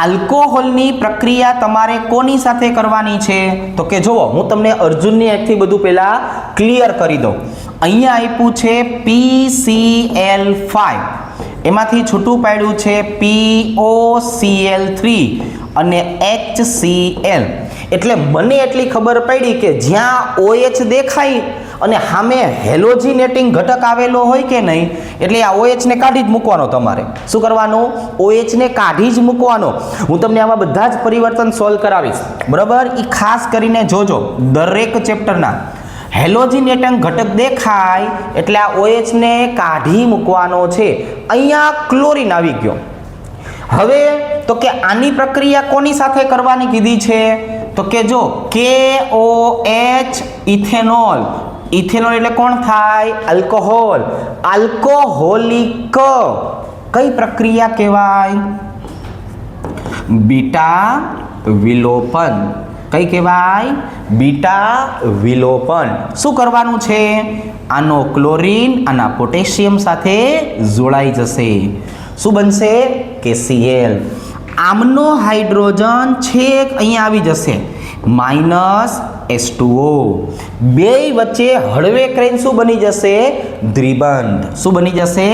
આલ્કોહોલની પ્રક્રિયા તમારે કોની સાથે કરવાની છે? તો કે જુઓ, હું તમને અર્જુનની આંખથી બધું પહેલા ક્લિયર કરી દઉં. અહીંયા આપ્યું છે PCl5, એમાંથી છૂટું પાડ્યું છે POCl3 અને HCl. એટલે મને એટલી ખબર પડી કે જ્યાં OH દેખાય અને સામે હેલોજિનેટિંગ ઘટક આવેલો હોય કે નહીં, એટલે આ OH ને કાઢી જ મૂકવાનો. તમારે શું કરવાનું? OH ને કાઢી જ મૂકવાનો. હું તમને આવા બધા જ પરિવર્તન સોલ્વ કરાવીશ. બરાબર? એ ખાસ કરીને જોજો. દરેક ચેપ્ટરના હેલોજિનેટિંગ ઘટક દેખાય એટલે આ OH ને કાઢી મૂકવાનો છે. અહીંયા ક્લોરીન આવી ગયો. હવે તો કે આની પ્રક્રિયા કોની સાથે કરવાની કીધી છે? તો કે જો KOH ઇથેનોલ. ઇથેનોલ એટલે કોણ થાય? આલ્કોહોલ. આલ્કોહોલિક કઈ પ્રક્રિયા કહેવાય? બીટા વિલોપન. કઈ કહેવાય? બીટા વિલોપન. શું કરવાનું છે? આનો ક્લોરીન આના પોટેશિયમ સાથે જોડાઈ જશે. શું બનશે? KCl. આમનો હાઇડ્રોજન છેક અહીંયા આવી જશે, -H2O. બે વચ્ચે હળવે કરીને શું બની જશે? દ્વિબંધ. શું બની જશે?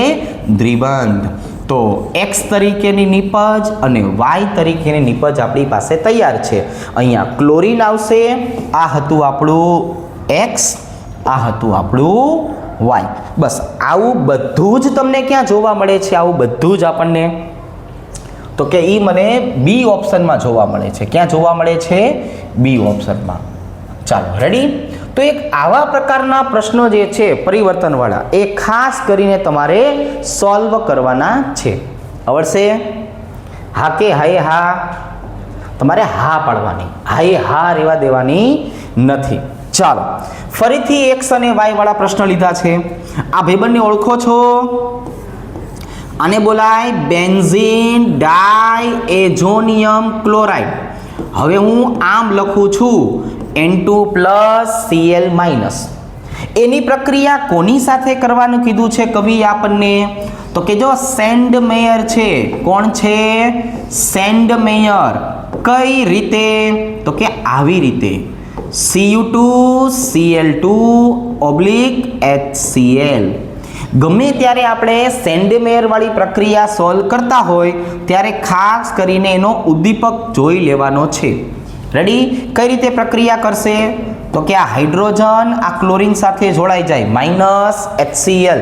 દ્વિબંધ. તો X તરીકેની નિપજ અને Y તરીકેની નિપજ આપણી પાસે તૈયાર છે. અહીંયા ક્લોરીન આવશે. આ હતું આપણું X, આ હતું આપણું Y. બસ આવું બધું જ તમને ક્યાં જોવા મળે છે? આવું બધું જ આપણને તો કે એ મને બી ઓપ્શનમાં જોવા મળે છે. ક્યાં જોવા મળે છે? બી ઓપ્શનમાં. ચાલો રેડી? તો એક આવા પ્રકારના પ્રશ્નો જે છે પરિવર્તનવાળા, એ ખાસ કરીને તમારે સોલ્વ કરવાના છે. આવડશે? હા કે હાય હા? તમારે હા પાડવાની. હાય હા રહેવા દેવાની નથી. ચાલો ફરીથી એક્સ અને વાય વાળા પ્રશ્ન લીધા છે. આ ભાઈબંધને ઓળખો છો? આને બોલાય બેન્ઝીન ડાયએઝોનિયમ ક્લોરાઇડ. હવે હું આમ લખું છું N2+Cl-. એની પ્રક્રિયા કોની સાથે કરવાનું કીધું છે કવિ આપણને? તો કે જો સેન્ડમેયર છે. કોણ છે? સેન્ડમેયર. કઈ રીતે? તો કે આવી રીતે Cu2Cl2/HCl. ગમે ત્યારે આપણે સેન્ડમેયર વાળી પ્રક્રિયા સોલ્વ કરતા હોય ત્યારે ખાસ કરીને એનો ઉદ્દીપક જોઈ લેવાનો છે. રેડી? કઈ રીતે પ્રક્રિયા કરશે? તો કે આ હાઇડ્રોજન આ ક્લોરીન સાથે જોડાઈ જાય -HCl.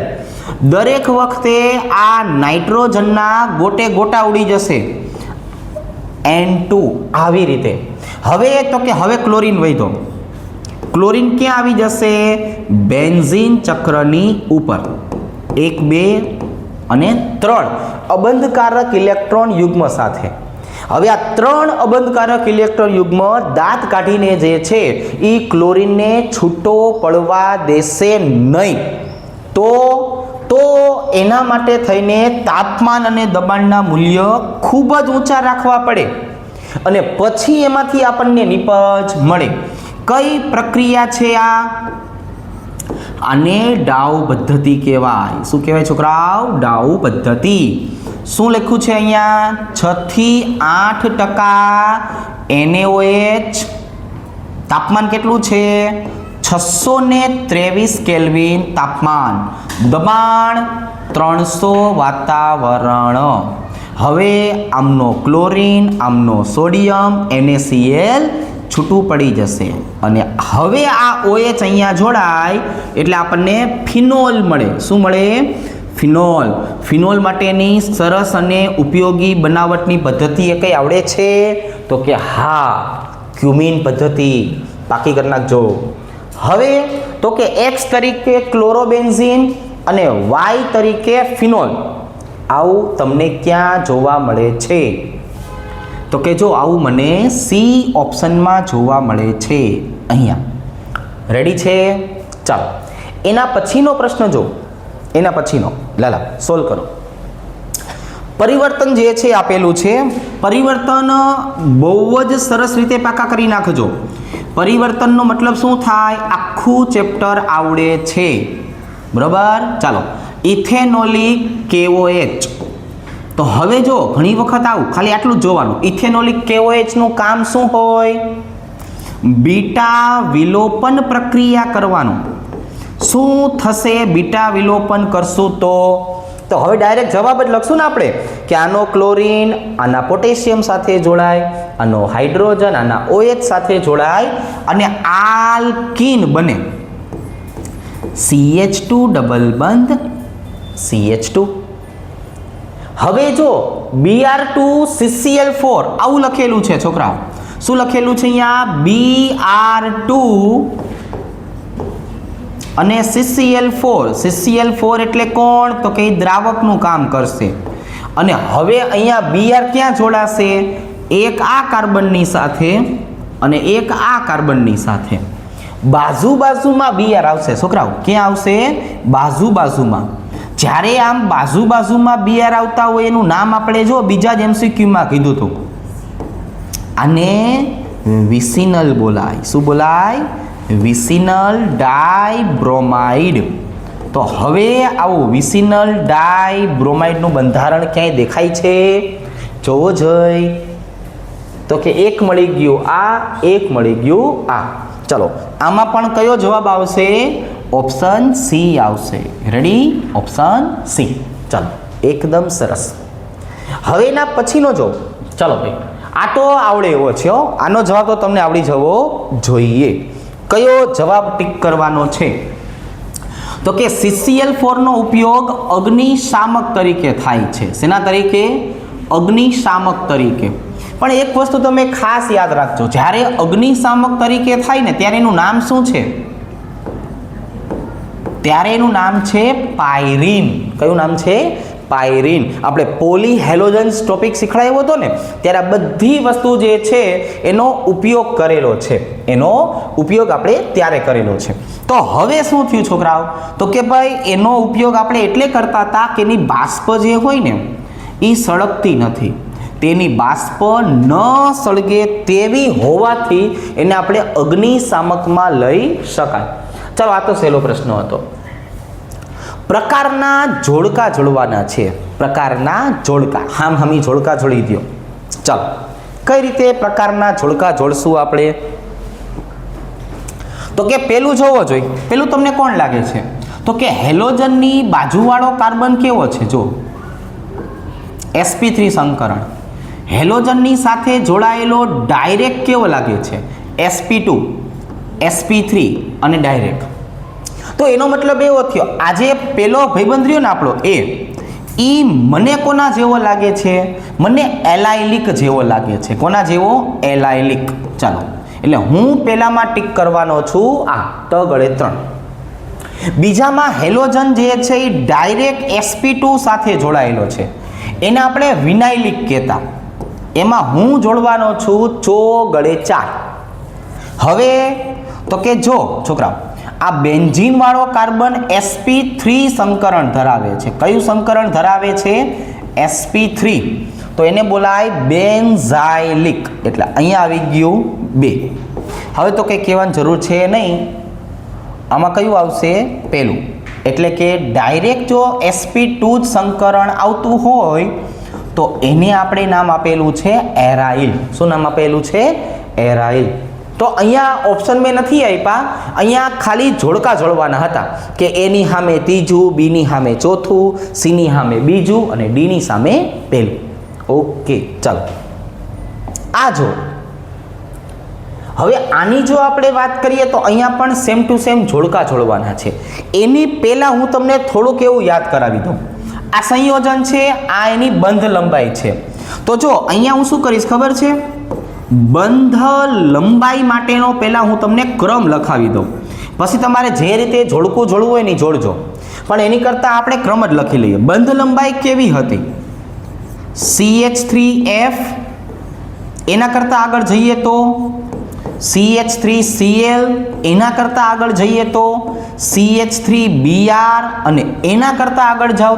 દરેક વખતે આ નાઇટ્રોજનના ગોટે ગોટા ઉડી જશે N2 આવી રીતે. હવે તો કે હવે ક્લોરીન વધ્યો. ક્લોરીન ક્યાં આવી જશે? બેન્ઝીન ચક્રની ઉપર 1 2 અને 3 અબંધકારક ઇલેક્ટ્રોન યુગ્મ સાથે. હવે આ 3 અબંધકારક ઇલેક્ટ્રોન યુગ્મ દાંત કાઢીને જે છે એ ક્લોરીનને છૂટો પડવા દેશે નહીં. તો એના માટે થઈને તાપમાન અને દબાણના મૂલ્ય ખૂબ જ ઊંચા રાખવા પડે અને પછી એમાંથી આપણને નિપજ મળે. કઈ પ્રક્રિયા છે આ? આને ડાઉ પદ્ધતિ કહેવાય. શું કહેવાય છોકરાઓ? ડાઉ પદ્ધતિ. શું લખ્યું છે અહીંયા? 6 થી 8% NaOH. તાપમાન કેટલું છે? 623 કેલ્વિન તાપમાન. દબાણ 300 વાતાવરણ. હવે આમનો ક્લોરીન, આમનો સોડિયમ, NaCl છૂટું પડી જશે અને હવે આ OH અહીંયા જોડાય એટલે આપણને ફિનોલ મળે. શું મળે? ફિનોલ. ફિનોલ માટેની સરસ અને ઉપયોગી બનાવટની પદ્ધતિ એ કઈ આવડે છે? તો કે હા, ક્યુમિન પદ્ધતિ. પાકી કરી નાખજો. હવે તો કે X તરીકે ક્લોરોબેન્ઝીન અને Y તરીકે ફિનોલ. આવું તમને ક્યાં જોવા મળે છે? તો કે જો આવું મને સી ઓપ્શનમાં જોવા મળે છે અહીંયા. રેડી છે? ચાલો એના પછીનો પ્રશ્ન જો. એના પછીનો લાલા સોલ્વ કરો. પરિવર્તન જે છે આપેલું છે. પરિવર્તન બહુ જ સરસ રીતે પાકા કરી નાખજો. પરિવર્તનનો મતલબ શું થાય? આખું ચેપ્ટર આવડે છે. બરાબર? ચાલો ઇથેનોલિક KOH. તો હવે જો ઘણી વખત આવું ખાલી આટલું જ જોવાનું. ઇથેનોલિક KOH નું કામ શું હોય? બીટા વિલોપન પ્રક્રિયા કરવાનું. શું થશે બીટા વિલોપન કરશું તો? તો હવે ડાયરેક્ટ જવાબ જ લખશું ને આપણે કે આનો ક્લોરીન આના પોટેશિયમ સાથે જોડાય, આનો હાઇડ્રોજન આના OH સાથે જોડાય અને આલ્કીન બને. CH2 ડબલ બંધ CH2. હવે જો Br2CCl4 આવું લખેલું છે છોકરાઓ. શું લખેલું છે અહીંયા? Br2 અને CCl4 એટલે કોણ? તો કે દ્રાવકનું કામ કરશે. અને હવે અહીંયા Br ક્યાં જોડાશે? એક આ કાર્બનની સાથે અને એક આ કાર્બનની સાથે. બાજુમાં Br આવશે છોકરાઓ. ક્યાં આવશે? બાજુમાં. જ્યારે આમ બાજુમાં Br આવતા હોય એનું નામ આપણે જો બીજા જ MCQમાં કીધું હતું. આને વિસિનલ બોલાય. શું બોલાય? વિસિનલ ડાયબ્રોમાઇડ. તો હવે આવું વિસિનલ ડાયબ્રોમાઇડનું બંધારણ ક્યાંય દેખાય છે? જોવો જોઈ. તો કે એક મળી ગયું આ, એક મળી ગયું આ. ચલો આમાં પણ કયો જવાબ આવશે? ઓપ્શન સી આવશે. રેડી? Option C. ચાલો એકદમ સરસ. હવે એના પછીનો જો. ચાલો ભાઈ આ તો આવડે એવો છે. આનો જવાબ તો તમને આવડી જવો જોઈએ. કયો જવાબ ટીક કરવાનો છે? તો કે CCl4 નો ઉપયોગ અગ્નિશામક તરીકે થાય છે. શેના તરીકે? અગ્નિશામક તરીકે. પણ એક વસ્તુ તમે ખાસ યાદ રાખજો, જ્યારે અગ્નિશામક તરીકે થાય ને ત્યારે એનું નામ શું છે? ત્યારે એનું નામ છે પાયરીન. કયું નામ છે? પાયરીન. આપણે પોલી હેલોજન્સ ટોપિક શીખવાડ્યો હતો ને ત્યારે આ બધી વસ્તુ જે છે એનો ઉપયોગ કરેલો છે, એનો ઉપયોગ આપણે ત્યારે કરેલો છે. તો હવે શું થયું છોકરાઓ, તો કે ભાઈ એનો ઉપયોગ આપણે એટલે કરતા હતા કે એની બાષ્પ જે હોય ને એ સળગતી નથી, તેની બાષ્પ ન સળગે તેવી હોવાથી એને આપણે અગ્નિશામકમાં લઈ શકાય. ચાલો, આ તો સહેલો પ્રશ્ન હતો. પ્રકારના જોડકા જોડવાના છે, પ્રકારના જોડકા, હામી જોડકા જોડી દો. ચાલો, કઈ રીતે પ્રકારના જોડકા જોડશું આપણે? તો કે પેલું જોવો જોઈએ. પેલું તમને કોણ લાગે છે? તો કે હેલોજનની બાજુવાળો કાર્બન કેવો છે? જો sp3 સંકરણ. હેલોજનની સાથે જોડાયેલો ડાયરેક્ટ કેવો લાગે છે? sp2, sp3 અને ડાયરેક્ટ. તો એનો મતલબ એવો થયો, આજે પેલો ભાઈબંધ રહ્યો ને આપણો એ મને કોના જેવો લાગે છે? મને એલાઇલિક જેવો લાગે છે. કોના જેવો? એલાઇલિક. ચાલો, એટલે હું પહેલામાં ટીક કરવાનો છું આ તગડે 3. બીજામાં હેલોજન જે છે એ ડાયરેક્ટ sp2 સાથે જોડાયેલો છે, એને આપણે વિનાઇલિક કહેતા. એમાં હું જોડવાનો છું ચોગડે 4. હવે તો કે જો છોકરાઓ, આ બેન્ઝીન વાળો કાર્બન sp3 સંકરણ ધરાવે છે. કયું સંકરણ ધરાવે છે? sp3. તો એને બોલાય બેન્ઝાઇલિક. એટલે અહીંયા આવી ગયું 2. હવે તો કંઈ કહેવાની જરૂર છે નહીં, આમાં કયું આવશે? પેલું. એટલે કે ડાયરેક્ટ જો sp2 જ સંકરણ આવતું હોય તો એને આપણે નામ આપેલું છે એરાઇલ. શું નામ આપેલું છે? એરાઇલ. તો અહીંયા ઓપ્શન મેં નથી આપ્યા, અહીંયા ખાલી જોડકા જોડવાના હતા કે એની સામે ત્રીજું, બીની સામે ચોથું, સીની સામે બીજું અને ડીની સામે પહેલું. ઓકે, ચાલો આ જો. હવે આની જો આપણે વાત કરીએ તો અહીંયા પણ સેમ ટુ સેમ જોડકા જોડવાના છે. એની પહેલાં હું તમને થોડુંક એવું યાદ કરાવી દઉં. આ સંયોજન છે, આ એની બંધ લંબાઈ છે. તો જો અહીંયા હું શું કરીશ ખબર છે? બંધ લંબાઈ માટેનો પહેલાં હું તમને ક્રમ લખાવી દઉં, પછી તમારે જે રીતે જોડકું જોડવું હોય ને જોડજો, પણ એની કરતાં આપણે ક્રમ જ લખી લઈએ. બંધ લંબાઈ કેવી હતી? CH3F. એના કરતાં આગળ જઈએ તો CH3Cl. એના કરતાં આગળ જઈએ તો CH3Br. અને એના કરતાં આગળ જાઓ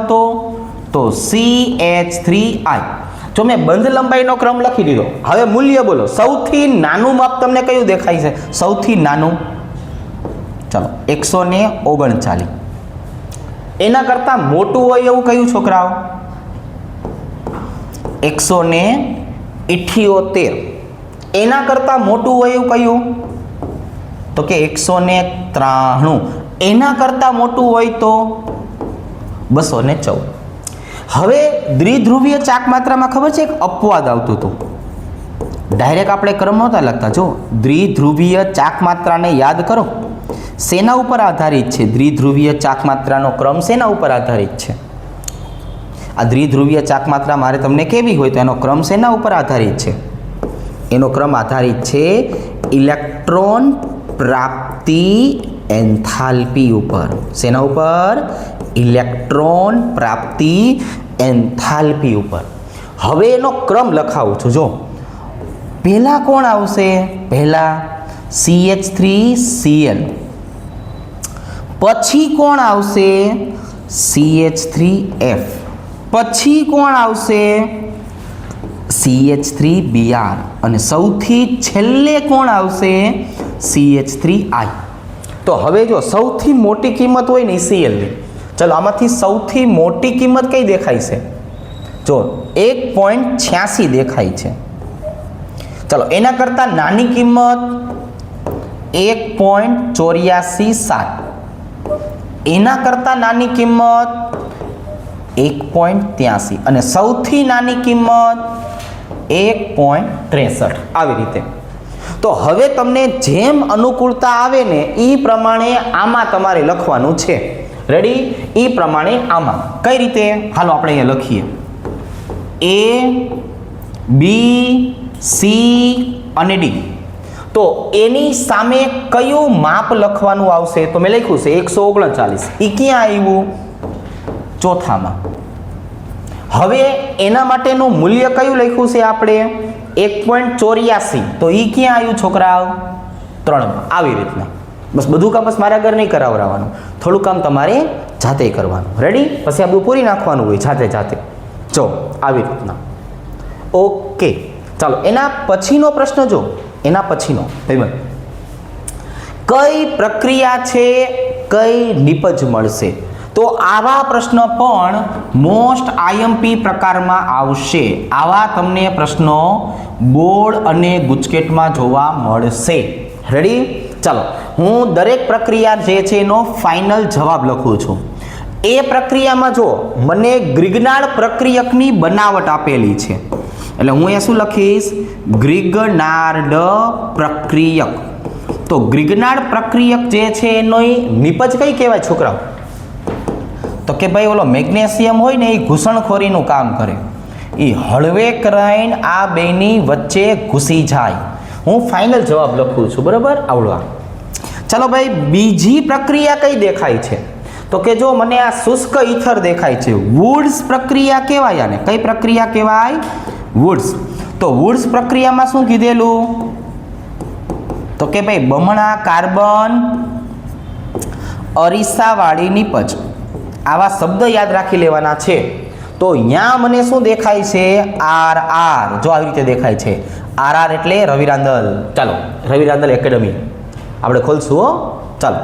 તો CH3I. જો મેં બંધ લંબાઈનો ક્રમ લખી દીધો, હવે મૂલ્ય બોલો. સૌથી નાનું માપ તમને કયું દેખાય છે? સૌથી નાનું, ચાલો 139. એના કરતાં મોટું હોય એવું કયું છોકરાઓ? 178. એના કરતાં મોટું હોય એવું કયું? તો કે 193. એના કરતાં મોટું હોય તો 214. હવે દ્વિધ્રુવીય ચાક માત્રામાં ખબર છે એક અપવાદ આવતું હતું. ડાયરેક્ટ આપણે ક્રમ નહોતા લખતા. જો દ્વિધ્રુવીય ચાક માત્રાને યાદ કરો, શેના ઉપર આધારિત છે? દ્વિધ્રુવીય ચાક માત્રાનો ક્રમ શેના ઉપર આધારિત છે? આ દ્વિધ્રુવીય ચાક માત્રા મારે તમને કેવી હોય તો એનો ક્રમ શેના ઉપર આધારિત છે? એનો ક્રમ આધારિત છે ઇલેક્ટ્રોન પ્રાપ્તિ એન્થાલ્પી ઉપર. શેના ઉપર? ઇલેક્ટ્રોન પ્રાપ્તિ એન્થાલ્પી ઉપર. હવે એનો ક્રમ લખાવું છું. જો પહેલા કોણ આવશે? પહેલા CH3Cl. પછી કોણ આવશે? CH3F. પછી કોણ આવશે? CH3Br. અને સૌથી છેલ્લે કોણ આવશે? CH3I. તો હવે જો સૌથી મોટી કિંમત હોય ને Cl ની, ચલો આમાંથી સૌથી મોટી કિંમત કઈ દેખાય છે? જો 1.86 દેખાય છે. ચલો એના કરતાં નાની કિંમત 1.84. એના કરતાં નાની કિંમત 1.83 અને સૌથી નાની કિંમત 1.63. આવી રીતે. તો હવે તમને જેમ અનુકૂળતા આવે ને એ પ્રમાણે આમાં તમારે લખવાનું છે. રેડી? એ પ્રમાણે આમાં કઈ રીતે? હાલો આપણે અહીંયા લખીએ. A, B, C અને D. તો એની સામે કયું માપ લખવાનું આવશે? તો મેં લખ્યું છે 139. એ ક્યાં આવ્યું? ચોથામાં. હવે એના માટેનું મૂલ્ય કયું લખ્યું છે આપણે 1.84, તો એ ક્યાં આવ્યું છોકરાઓ 3. આવી રીતના બસ બધું કામ બસ મારા ઘર નહીં કરાવવાનું, થોડું કામ તમારે જાતે કરવાનું. રેડી? પછી આ બધું પૂરી નાખવાનું હોય જાતે. જો આવી રીતના. ઓકે, ચાલો એના પછીનો પ્રશ્ન જો. એના પછીનો કઈ પ્રક્રિયા છે કઈ નિપજ મળશે? તો આવા પ્રશ્ન પણ મોસ્ટ આઈએમપી પ્રકારમાં આવશે. આવા તમને પ્રશ્નો બોર્ડ અને ગુજકેટમાં જોવા મળશે. રેડી? ચાલો હું દરેક પ્રક્રિયા જે છે એનો ફાઇનલ જવાબ લખું છું. એ પ્રક્રિયામાં જો મને ગ્રિગ્નાર્ડ પ્રક્રિયકની બનાવટ આપેલી છે, એટલે હું એ શું લખીશ? ગ્રિગ્નાર્ડ પ્રક્રિયક. તો ગ્રિગ્નાર્ડ પ્રક્રિયક જે છે એનો નિપજ કઈ કહેવાય છોકરાઓ? તો કે ભાઈ ઓલો મેગ્નેશિયમ હોય ને એ ઘૂસણખોરીનું કામ કરે, એ હળવે કરીને આ બેની વચ્ચે ઘૂસી જાય. હું ફાઇનલ જવાબ લખું છું, બરાબર? આવડવા. ચાલો ભાઈ, બીજી પ્રક્રિયા કઈ દેખાય છે? તો કે જો મને આ શુષ્ક ઈથર દેખાય છે, વુડ્સ પ્રક્રિયા કહેવાય. આને કઈ પ્રક્રિયા કહેવાય? વુડ્સ. તો વુડ્સ પ્રક્રિયામાં શું કીધેલું? તો કે ભાઈ બમણા કાર્બન અરીસાવાળી નિપજ. આવા શબ્દ યાદ રાખી લેવાના છે. તો અહીંયા મને શું દેખાય છે? R R. જો આવી રીતે દેખાય છે આર આર એટલે રવિરાંદલ. ચાલો રવિરાંદલ એકેડમી આપણે ખોલશું હો. ચાલો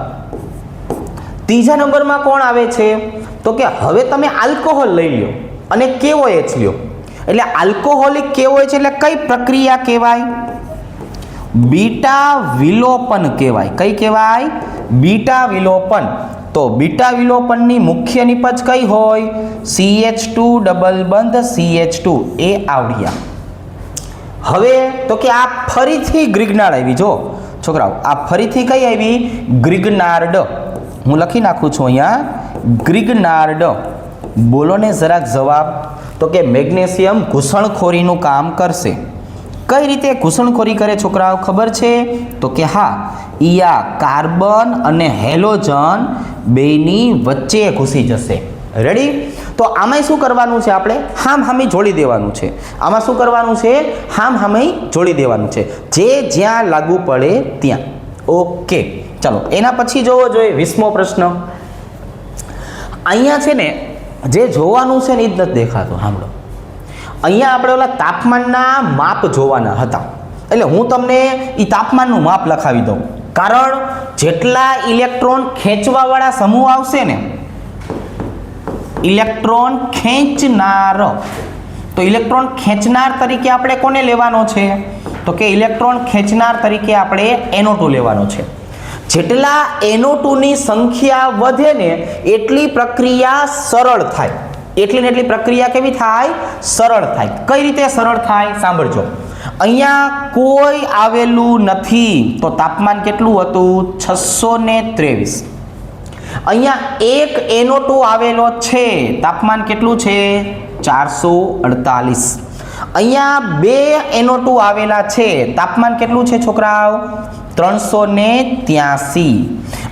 ત્રીજા નંબરમાં કોણ આવે છે? તો કે હવે તમે આલ્કોહોલ લઈ લ્યો અને KOH લ્યો, એટલે આલ્કોહોલિક KOH એટલે કઈ પ્રક્રિયા કહેવાય? બીટા વિલોપન કહેવાય. કઈ કહેવાય? બીટા વિલોપન. તો બીટા વિલોપનની મુખ્ય નિપજ કઈ હોય? CH2 ડબલ બંધ CH2. એ આવડ્યા. હવે તો કે આ ફરીથી ગ્રિગ્નાર્ડ આવી. જો છોકરાઓ આ ફરીથી કઈ આવી? ગ્રિગ્નાર્ડ. હું લખી નાખું છું અહીંયા ગ્રિગ્નાર્ડ. બોલો ને જરાક જવાબ. તો કે મેગ્નેશિયમ ઘૂસણખોરીનું કામ કરશે. કઈ રીતે ઘૂસણખોરી કરે છોકરાઓ ખબર છે? તો કે હા, ઈયા કાર્બન અને હેલોજન બેની વચ્ચે ઘૂસી જશે. રેડી? તો આમાં શું કરવાનું છે? આપણે હામી જોડી દેવાનું છે. આમાં શું કરવાનું છે? હામી જોડી દેવાનું છે, જે જ્યાં લાગુ પડે ત્યાં. ઓકે, ચાલો એના પછી જોવો જોઈએ 20મો પ્રશ્ન. અહીંયા છે ને જે જોવાનું છે ને એ જ નથી દેખાતું. સાંભળો, અહીંયા આપણે ઓલા તાપમાનના માપ જોવાના હતા, એટલે હું તમને એ તાપમાનનું માપ લખાવી દઉં. કારણ જેટલા ઇલેક્ટ્રોન ખેંચવાવાળા સમૂહ આવશે ને, ઇલેક્ટ્રોન ખેંચનાર, તો ઇલેક્ટ્રોન ખેંચનાર તરીકે આપણે કોને લેવાનો છે? તો કે ઇલેક્ટ્રોન ખેંચનાર તરીકે આપણે NO2 લેવાનો છે. જેટલા NO2ની સંખ્યા વધે ને એટલી પ્રક્રિયા સરળ થાય. એટલી ને એટલી પ્રક્રિયા કેવી થાય? સરળ થાય. કઈ રીતે સરળ થાય? સાંભળજો. અહીંયા કોઈ આવેલું નથી, તો તાપમાન કેટલું હતું? 623. અહીંયા એક NO2 આવેલો છે, તાપમાન કેટલું છે? 448. અહીંયા બે NO2 આવેલા છે, તાપમાન કેટલું છે છોકરાઓ? 383.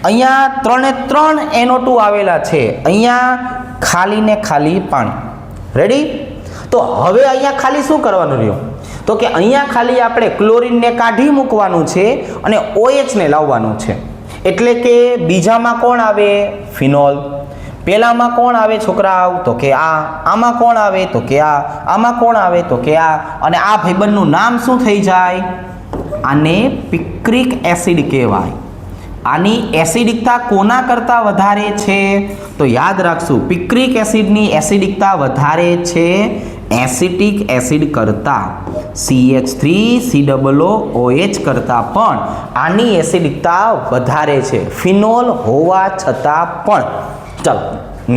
અહીંયા 3 NO2 આવેલા છે, અહીંયા ખાલી ને ખાલી પાણી. રેડી? તો હવે અહીંયા ખાલી શું કરવાનું રહ્યું? તો કે અહીંયા ખાલી આપણે ક્લોરીનને કાઢી મૂકવાનું છે અને OH ને લાવવાનું છે. એટલે કે બીજામાં કોણ આવે? ફિનોલ. પહેલામાં કોણ આવે છોકરાઓ? તો કે આ. આમાં કોણ આવે? તો કે આ. આમાં કોણ આવે? તો કે આ. અને આ ભાઈબંધનું નામ શું થઈ જાય? આને પિક્રિક એસિડ કહેવાય. આની એસિડિકતા કોના કરતાં વધારે છે? તો યાદ રાખશું, પિક્રિક એસિડની એસિડિકતા વધારે છે એસિટિક એસિડ કરતાં. CH3COOH કરતાં પણ આની એસિડિકતા વધારે છે, ફિનોલ હોવા છતાં પણ. ચાલો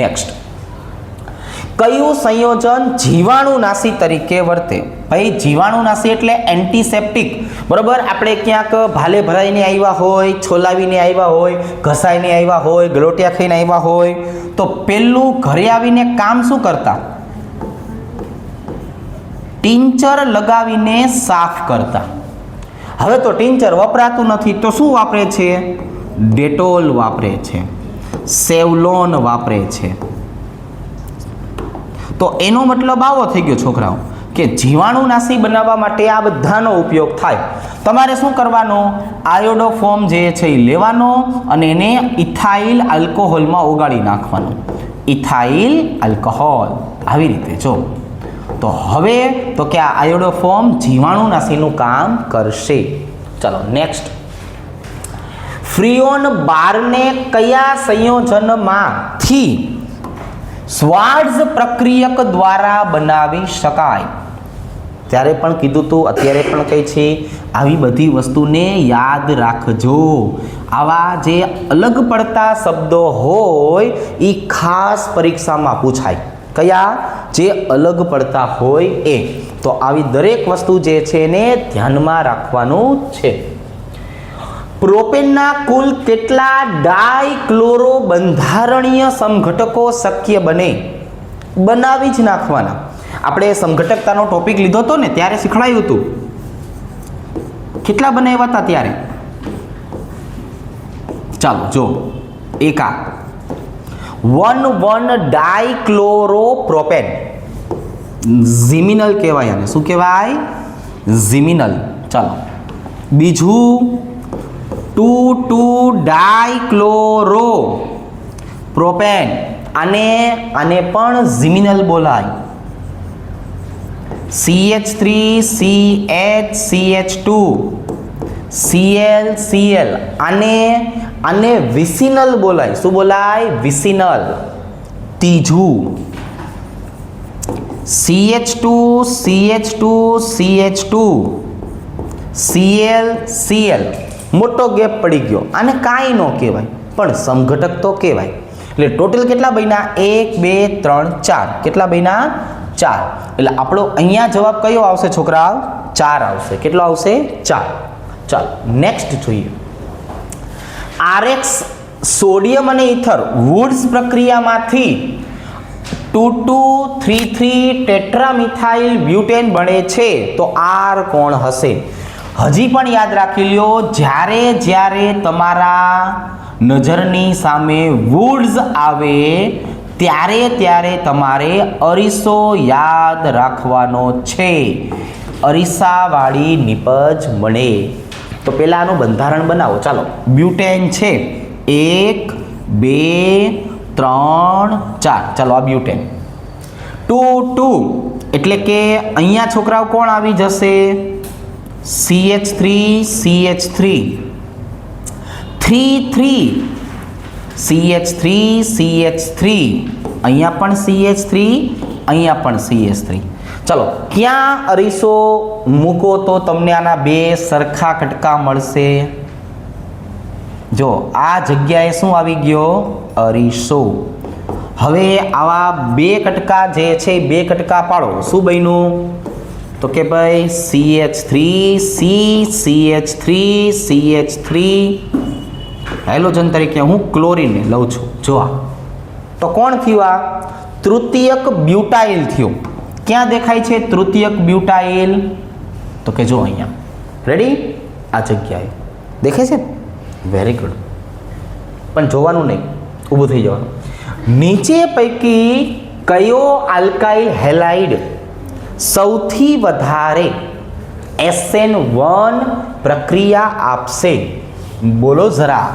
નેક્સ્ટ. કયું સંયોજન જીવાણુનાશી તરીકે વર્તે? ભાઈ જીવાણુનાશી એટલે એન્ટીસેપ્ટિક. બરોબર? આપણે ક્યાંક ભાલે ભરાઈને આવ્યા હોય, છોલાવીને આવ્યા હોય, ઘસાઈને આવ્યા હોય, ગલોટિયા ખાઈને આવ્યા હોય, તો પેલું ઘરે આવીને કામ શું કરતા? ટિંચર લગાવીને સાફ કરતા. હવે તો ટિંચર વપરાતું નથી, તો શું વાપરે છે? ડેટોલ વાપરે છે, સેવલોન વાપરે છે. તો એનો મતલબ આવો થઈ ગયો છોકરાઓ કે જીવાણુનાશી બનાવવા માટે આ બધાનો ઉપયોગ થાય. તમારે શું કરવાનું, આયોડોફોર્મ જે છે એ લેવાનો અને એને ઇથાઇલ આલ્કોહોલમાં ઓગાળી નાખવાનું. ઇથાઇલ આલ્કોહોલ આવી રીતે. જો તો હવે તો કે આ આયોડોફોર્મ જીવાણુનાશીનું કામ કરશે. ચલો નેક્સ્ટ. ફ્રીઓન 12 ને કયા સંયોજનમાંથી સ્વાર્ટ્ઝ પ્રક્રિયક દ્વારા બનાવી શકાય? ત્યારે પણ કીધું તું, અત્યારે પણ કહી છે, આવી બધી વસ્તુને યાદ રાખજો. આવા જે અલગ પડતા શબ્દો હોય એ ખાસ પરીક્ષામાં પૂછાય. કયા? જે અલગ પડતા હોય એ. તો આવી દરેક વસ્તુ જે છે એને ધ્યાનમાં રાખવાનું છે. પ્રોપેનના કુલ કેટલા ડાયક્લોરો બંધારણીય સમઘટકો શક્ય બને? બનાવી જ નાખવાના. આપણે સમઘટકતાનો ટોપિક લીધો હતો ને ત્યારે શીખવાડ્યું હતું. કેટલા બનાવ્યા હતા ત્યારે? ચાલો જો, એકા 1,1 ડાયક્લોરોપ્રોપેન. ઝિમિનલ કહેવાય આને. શું કહેવાય? ઝિમિનલ. ચાલો બીજું 2,2 ડાયક્લોરોપ્રોપેન. આને પણ ઝિમિનલ બોલાય. CH3 CH2 ClCl. આને વિસિનલ બોલાય. શું બોલાય? વિસિનલ. ત્રીજું CH2 CH2 CH2 ClCl. મોટો ગેપ પડી ગયો. આને કાંઈ ન કહેવાય પણ સમઘટક તો કહેવાય. એટલે ટોટલ કેટલા બન્યા? 1 2 3 4. કેટલા બન્યા? 4. એટલે આપણો અહીંયા જવાબ કયો આવશે છોકરા? 4 આવશે. કેટલો આવશે? 4. ચાલો નેક્સ્ટ જોઈએ. RX સોડિયમ અને ઇથર વુડ્સ પ્રક્રિયામાંથી 2,2,3,3 ટેટ્રામિથાઇલ બ્યુટેન બને છે. તો R કોણ હશે? હજી પણ યાદ રાખી લ્યો, જ્યારે તમારા નજરની સામે વુડ્સ આવે ત્યારે તમારે અરીસો યાદ રાખવાનો છે. અરીસાવાળી નીપજ મળે. તો પહેલા આનું બંધારણ બનાવો. ચાલો બ્યુટેન છે 1 2 3 4. ચાલો આ બ્યુટેન 2 એટલે કે અહીંયા છોકરાઓ કોણ આવી જશે? CH3 CH3 3 CH3 CH3. અહીંયા પણ CH3, અહીંયા પણ CH3. ચલો ક્યાં અરીસો મૂકો તો તમને આના બે સરખા કટકા મળશે? જો આ જગ્યાએ શું આવી ગયો? અરીસો. હવે આવા બે કટકા જે છે બે કટકા પાડો. શું બન્યું? તો કે ભાઈ CH3 CH3 CH3. હાઇડ્રોજન તરીકે હું ક્લોરીન લઉં છું. જો આ તો કોણ થયું? આ તૃતીયક બ્યુટાઇલ થયું. ક્યાં દેખાય છે તૃતીયક બ્યુટાઇલ? તો કે જો અહીંયા. રેડી? આ જગ્યાએ દેખાય છે. Very good. પણ જોવાનું નહીં, ઊભું થઈ જવાનું. નીચે પૈકી કયો આલ્કાઇલ હેલાઇડ સૌથી વધારે SN1 પ્રક્રિયા આપશે? બોલો જરા.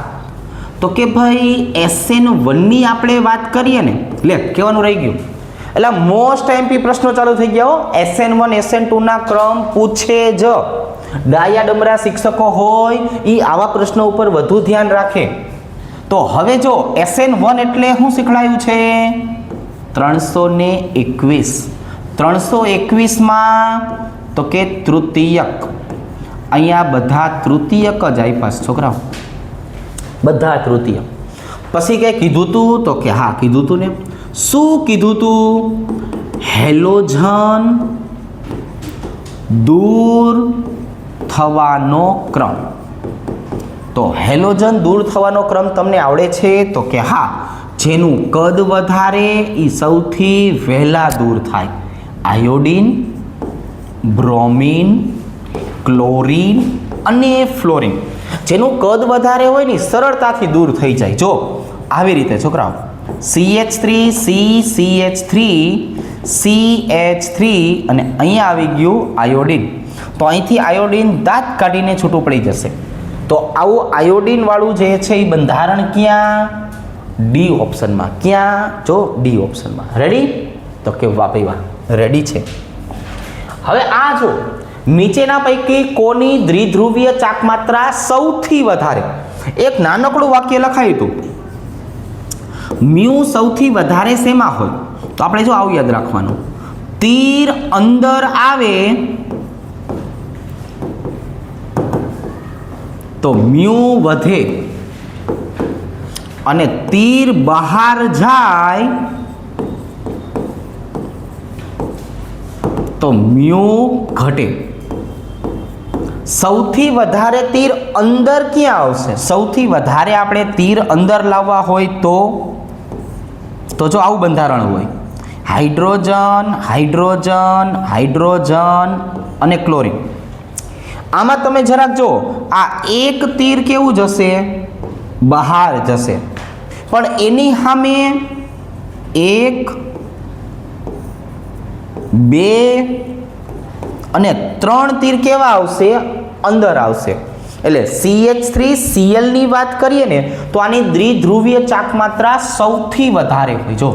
તો કે ભાઈ SN1ની આપણે વાત કરીએ ને, લે કહેવાનું રહી ગયું. એટલે મોસ્ટ MP પ્રશ્નો ચાલુ થઈ ગયા. SN1 SN2 ના ક્રમ પૂછે જ. ડાયાડમરા શિક્ષકો હોય એ આવા પ્રશ્નો ઉપર વધુ ધ્યાન રાખે. તો હવે જો SN1 એટલે શું શીખવાયું છે? 321. 321માં તો કે તૃતીયક. અહીંયા બધા તૃતીયક જ આપ્યા છે છોકરાઓ, બધા તૃતીયક. પછી કંઈ કીધું તું? તો કે હા કીધું તું ને. શું કીધું તું? હેલોજન દૂર થવાનો ક્રમ. તો હેલોજન દૂર થવાનો ક્રમ તમને આવડે છે? તો કે હા. જેનું કદ વધારે એ સૌથી વહેલા દૂર થાય. આયોડિન, બ્રોમિન, ક્લોરીન અને ફ્લોરિન. જેનું કદ વધારે હોય ને સરળતાથી દૂર થઈ જાય. જો આવી રીતે છોકરાઓ CH3 CH3 CH3 અને અહીંયા આવી ગયું આયોડિન. તો અહીંથી આયોડિન દાંત કાઢીને છૂટું પડી જશે. તો આવું આયોડિન વાળું જે છે એ બંધારણ ક્યાં? ડી ઓપ્શનમાં. ક્યાં? જો ડી ઓપ્શનમાં. રેડી? તો કે વાહ ભાઈ વાહ, રેડી છે. હવે આ જો નીચેના પૈકી કોની દ્વિધ્રુવીય ચાકમાત્રા સૌથી વધારે? એક નાનકડું વાક્ય લખાયું હતું, મ્યુ સૌથી વધારે શેમાં હોય? તો આપણે જો આવું યાદ રાખવાનું, તીર અંદર આવે તો મ્યુ વધે અને તીર બહાર જાય તો મ્યુ ઘટે. સૌથી વધારે તીર અંદર ક્યાં આવશે? સૌથી વધારે આપણે તીર અંદર લાવવા હોય તો જો આવું બંધારણ હોય, હાઇડ્રોજન હાઇડ્રોજન હાઇડ્રોજન અને ક્લોરીન. આમાં તમે જરાક જો, આ એક તીર કેવું જશે? બહાર જશે. પણ એની સામે 1 2 અને 3 તીર કેવા આવશે? અંદર આવશે. એટલે CH3Cl ની વાત કરીએ ને તો આની દ્વિધ્રુવીય ચાકમાત્રા સૌથી વધારે હોય. જો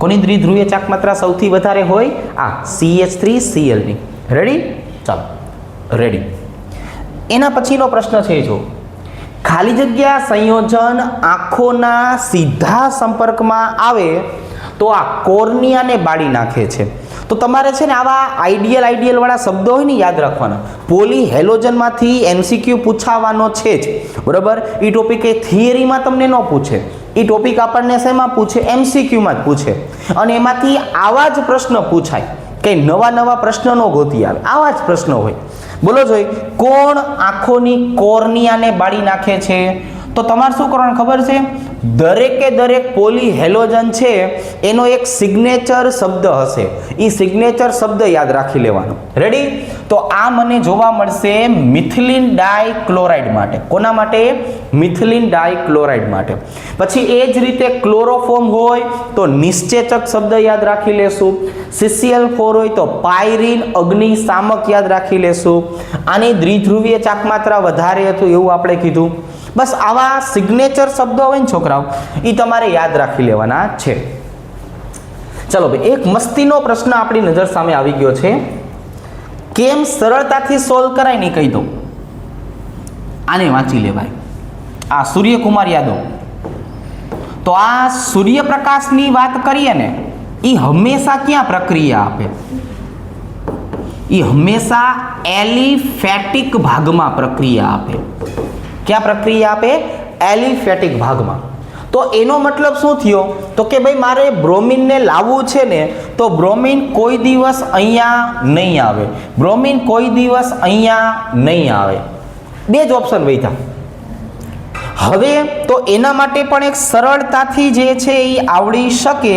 કોની દ્વિધ્રુવીય ચાકમાત્રા સૌથી વધારે હોય? આ CH3Cl ની. રેડી? ચાલો રેડી. એના પછીનો પ્રશ્ન છે, જો ખાલી જગ્યા સંયોજન આંખોના સીધા સંપર્કમાં આવે તો આ કોર્નિયાને બાળી નાખે છે. તો તમારે છે ને આવા આઈડિયલ વાળા શબ્દો હોય ને યાદ રાખવાના. પોલી હેલોજનમાંથી MCQ પૂછાવાનો છે જ, બરાબર? એ ટોપિક એ થિયરીમાં તમને ન પૂછે, એ ટોપિક આપણને શેમાં પૂછે? MCQમાં જ પૂછે. અને એમાંથી આવા જ પ્રશ્ન પૂછાય, કંઈ નવા પ્રશ્નો ન ગોતી આવે, આવા જ પ્રશ્નો હોય. બોલો જોઈ, કોણ આંખોની કોર્નિયાને બાળી નાખે છે? તો તમારે શું કરવાનું ખબર છે? દરેકે દરેક પોલી હેલોજન છે એનો એક સિગ્નેચર શબ્દ હશે, એ સિગ્નેચર શબ્દ યાદ રાખી લેવાનો. રેડી? તો આ મને જોવા મળશે મિથિલિન ડાયક્લોરાઇડ માટે. કોના માટે? મિથિલિન ડાયક્લોરાઇડ માટે. પછી એ જ રીતે ક્લોરોફોર્મ હોય તો નિશ્ચેચક શબ્દ યાદ રાખી લેશું. CCl4 હોય તો પાયરીન અગ્નિશામક યાદ રાખી લેશું. આની દ્વિધ્રુવીય ચાકમાત્રા વધારે હતું એવું આપણે કીધું. બસ આવા સિગ્નેચર શબ્દો હોય ને છોકરાઓ, એ તમારે યાદ રાખી લેવાના છે. ચલો ભાઈ, એક મસ્તીનો પ્રશ્ન આપણી નજર સામે આવી ગયો છે. કેમ સરળતાથી સોલ્વ કરાય નહીં કહી દઉં. આને વાંચી લેવાય. આ સૂર્યકુમાર યાદવ. તો આ સૂર્યપ્રકાશની વાત કરીએ ને, એ હંમેશા ક્યાં પ્રક્રિયા આપે? એ હંમેશા એલિફેટિક ભાગમાં પ્રક્રિયા આપે. ક્યાં પ્રક્રિયા આપે? એલિફેટિક ભાગમાં. તો એનો મતલબ શું થયો? તો કે ભાઈ મારે બ્રોમિનને લાવવું છે ને, તો બ્રોમિન કોઈ દિવસ અહીંયા નહીં આવે, બ્રોમિન કોઈ દિવસ અહીંયા નહીં આવે. બે જ ઓપ્શન વધ્યા. હવે તો એના માટે પણ એક સરળતાથી જે છે એ આવડી શકે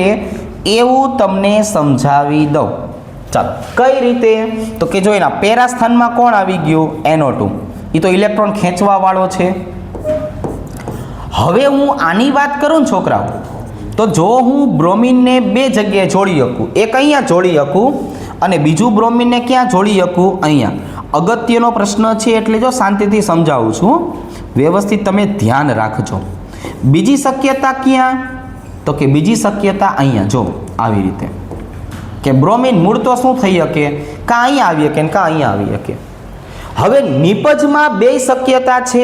એવું તમને સમજાવી દઉં. ચાલો, કઈ રીતે? તો કે જો એના પેરા સ્થાનમાં કોણ આવી ગયું? NO2. એ તો ઇલેક્ટ્રોન ખેંચવા વાળો છે. હવે હું આની વાત કરું ને છોકરાઓ, તો જો હું બ્રોમિનને બે જગ્યાએ જોડી શકું, એક અહીંયા જોડી શકું અને બીજું બ્રોમિનને ક્યાં જોડી શકું? અહીંયા. અગત્યનો પ્રશ્ન છે એટલે જો શાંતિથી સમજાવું છું, વ્યવસ્થિત તમે ધ્યાન રાખજો. બીજી શક્યતા ક્યાં? તો કે બીજી શક્યતા અહીંયા. જો આવી રીતે કે બ્રોમિન મૂળ તો શું થઈ શકે? કાં અહીંયા આવી શકે કાં અહીંયા આવી શકે. હવે નિપજમાં બે શક્યતા છે,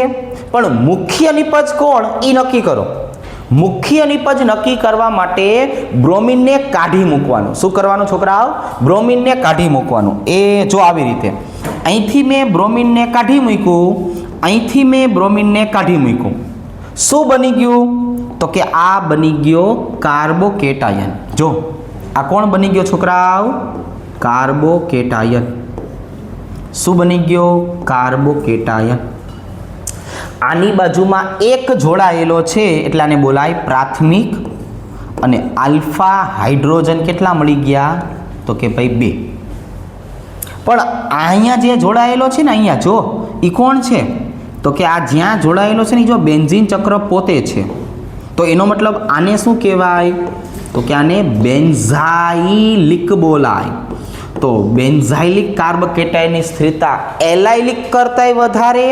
પણ મુખ્ય નિપજ કોણ એ નક્કી કરો. મુખ્ય નિપજ નક્કી કરવા માટે બ્રોમિનને કાઢી મૂકવાનું. શું કરવાનું છોકરાઓ? બ્રોમિનને કાઢી મૂકવાનું. એ જો આવી રીતે અહીંથી મેં બ્રોમિનને કાઢી મૂક્યું, અહીંથી મેં બ્રોમિનને કાઢી મૂક્યું. શું બની ગયું? તો કે આ બની ગયો કાર્બોકેટાયન. જો આ કોણ બની ગયો છોકરાઓ? કાર્બોકેટાયન. શું બની ગયો? કાર્બોકેટાયન. આની બાજુમાં એક જોડાયેલો છે એટલે આને બોલાય પ્રાથમિક. અને આલ્ફા હાઇડ્રોજન કેટલા મળી ગયા? તો કે ભાઈ 2. પણ અહીંયા જે જોડાયેલો છે ને, અહીંયા જો એ કોણ છે? તો કે આ જ્યાં જોડાયેલો છે ને, જો બેન્ઝીન ચક્ર પોતે છે. તો એનો મતલબ આને શું કહેવાય? તો કે આને બેન્ઝાઇલિક બોલાય. તો બેન્ઝાઇલિક કાર્બ કેટાયનની સ્થિરતા એલાઇલિક કરતાંય વધારે,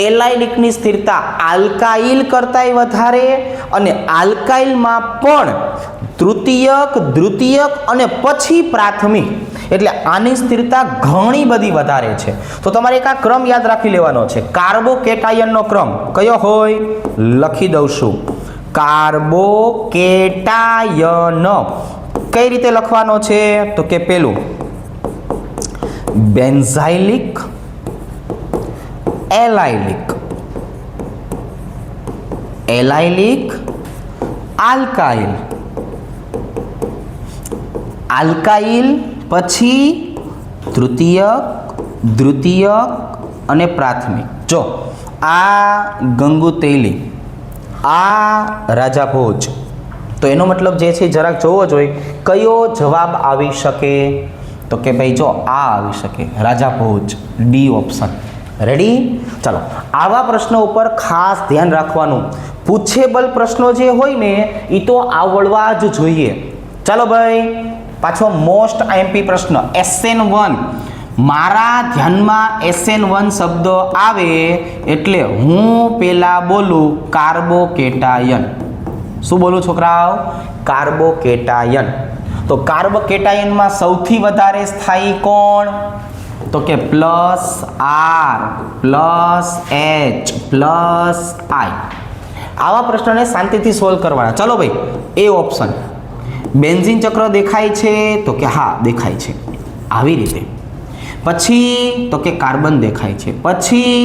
એલાઇલિકની સ્થિરતા આલ્કાઇલ કરતાંય વધારે, અને આલ્કાઇલમાં પણ તૃતીયક, દ્વિતીયક અને પછી પ્રાથમિક, એટલે આની સ્થિરતા ઘણી બધી વધારે છે. તો તમારે એક આ ક્રમ યાદ રાખી લેવાનો છે. કાર્બોકેટાયનનો ક્રમ કયો હોય? લખી દઉં છું. કાર્બોકેટાયન કઈ રીતે લખવાનો છે? તો કે પેલું benzylic, allylic, allylic, alkyl, alkyl પછી તૃતીયક, દ્વિતીયક અને પ્રાથમિક. જો આ ગંગુ તૈલી, આ રાજાભોજ, તો એનો મતલબ જે છે જરાક જોવો જોઈએ કયો જવાબ આવી શકે. તો કે ભાઈ જો આ આવી શકે, રાજાભોજ, ડી ઓપ્શન. રેડી? ચાલો, આવા પ્રશ્નો ઉપર ખાસ ધ્યાન રાખવાનું. પૂછેબલ પ્રશ્નો જે હોય ને એ તો આવડવા જ જોઈએ. ચાલો ભાઈ, પાછો મોસ્ટ આઈએમપી પ્રશ્ન SN1. મારા ધ્યાનમાં SN1 શબ્દ આવે એટલે હું પેલા બોલું કાર્બોકેટાયન. શું બોલું છોકરાઓ? કાર્બોકેટાયન. તો કાર્બોકેટાયનમાં સૌથી વધારે સ્થાયી કોણ? તો કે +R +H +I. આવા પ્રશ્નને શાંતિથી સોલ્વ કરવાના. ચલો ભાઈ, એ ઓપ્શન. બેન્ઝીન ચક્ર દેખાય છે? તો કે હા દેખાય છે, આવી રીતે. પછી તો કે કાર્બન દેખાય છે, પછી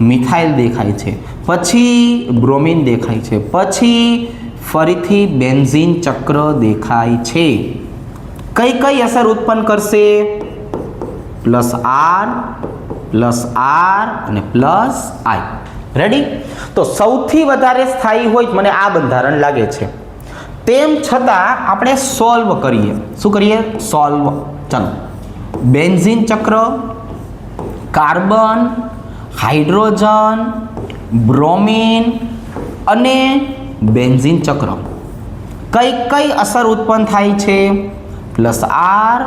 મિથાઇલ દેખાય છે, પછી બ્રોમિન દેખાય છે, પછી ફરીથી બેન્ઝીન ચક્ર દેખાય છે. કઈ કઈ અસર ઉત્પન્ન કરશે? +R અને +I. રેડી? તો સૌથી વધારે સ્થાયી હોય મને આ બંધારણ લાગે છે. તેમ છતાં આપણે સોલ્વ કરીએ. શું કરીએ? સોલ્વ. ચાલો, બેન્ઝીન ચક્ર, કાર્બન, હાઇડ્રોજન, બ્રોમિન અને બેન્ઝીન ચક્ર કઈ કઈ અસર ઉત્પન્ન થાય છે? +R.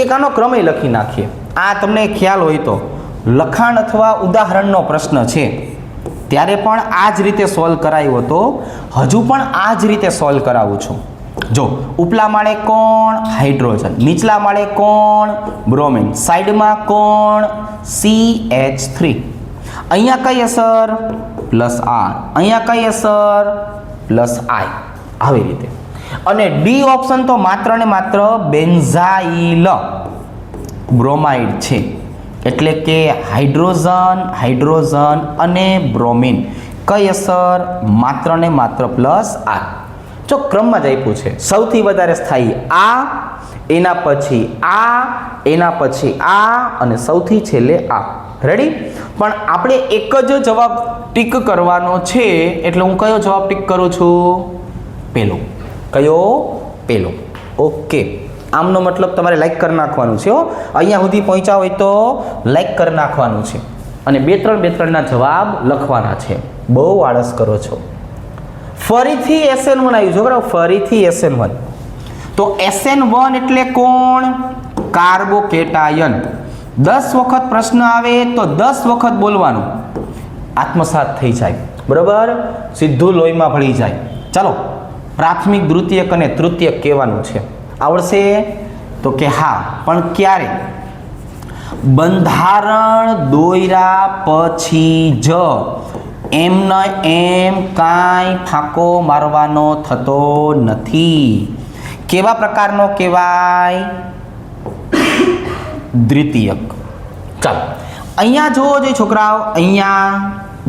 એક આનો ક્રમે લખી નાખીએ. આ તમને ખ્યાલ હોય તો લખાણ અથવા ઉદાહરણનો પ્રશ્ન છે ત્યારે પણ આ જ રીતે સોલ્વ કરાયો હતો, હજુ પણ આ જ રીતે સોલ્વ કરાવું છું. જો ઉપલા માળે કોણ? હાઇડ્રોજન. નીચલા માળે કોણ? બ્રોમિન. સાઈડમાં કોણ? CH3. અહીંયા કઈ અસર? +R. અહીંયા કઈ અસર? +I. આવી રીતે. અને ડી ઓપ્શન તો માત્ર ને માત્ર બેન્ઝાઇલ બ્રોમાઇડ છે, એટલે કે હાઇડ્રોજન અને બ્રોમિન. કઈ અસર? માત્ર ને માત્ર +R. જો ક્રમમાં જ આપ્યું છે, સૌથી વધારે સ્થાયી આ, એના પછી આ, એના પછી આ અને સૌથી છેલ્લે આ. રેડી? પણ આપણે એક જ જવાબ ટીક કરવાનો છે, એટલે હું કયો જવાબ ટીક કરું છું? પેલો. કયો? પેલો. ઓકે. આમનો મતલબ તમારે લાઈક કરી નાખવાનું છે. અહીંયા સુધી પહોંચ્યા હોય તો લાઈક કરી નાખવાનું છે અને બે ત્રણના જવાબ લખવાના છે. બહુ આળસ કરો છો. ફરીથી SN1 આવ્યું છે બરાબર, ફરીથી SN1. તો SN1 એટલે કોણ? કાર્બોકેટાયન. 10 વખત પ્રશ્ન આવે તો 10 વખત બોલવાનું, આત્મસાત થઈ જાય. બરાબર? સીધું લોહીમાં ભળી જાય. ચાલો, પ્રાથમિક, દ્વિતીયક અને તૃતીયક કહેવાનું છે. આવડશે? તો કે હા, પણ ક્યારે? બંધારણ દોર્યા પછી જ. એમને એમ કાંઈ ફાંકો મારવાનો થતો નથી. કેવા પ્રકારનો કહેવાય? દ્વિતીયક. ચાલો, અહીંયા જોવો જોઈએ છોકરાઓ, અહીંયા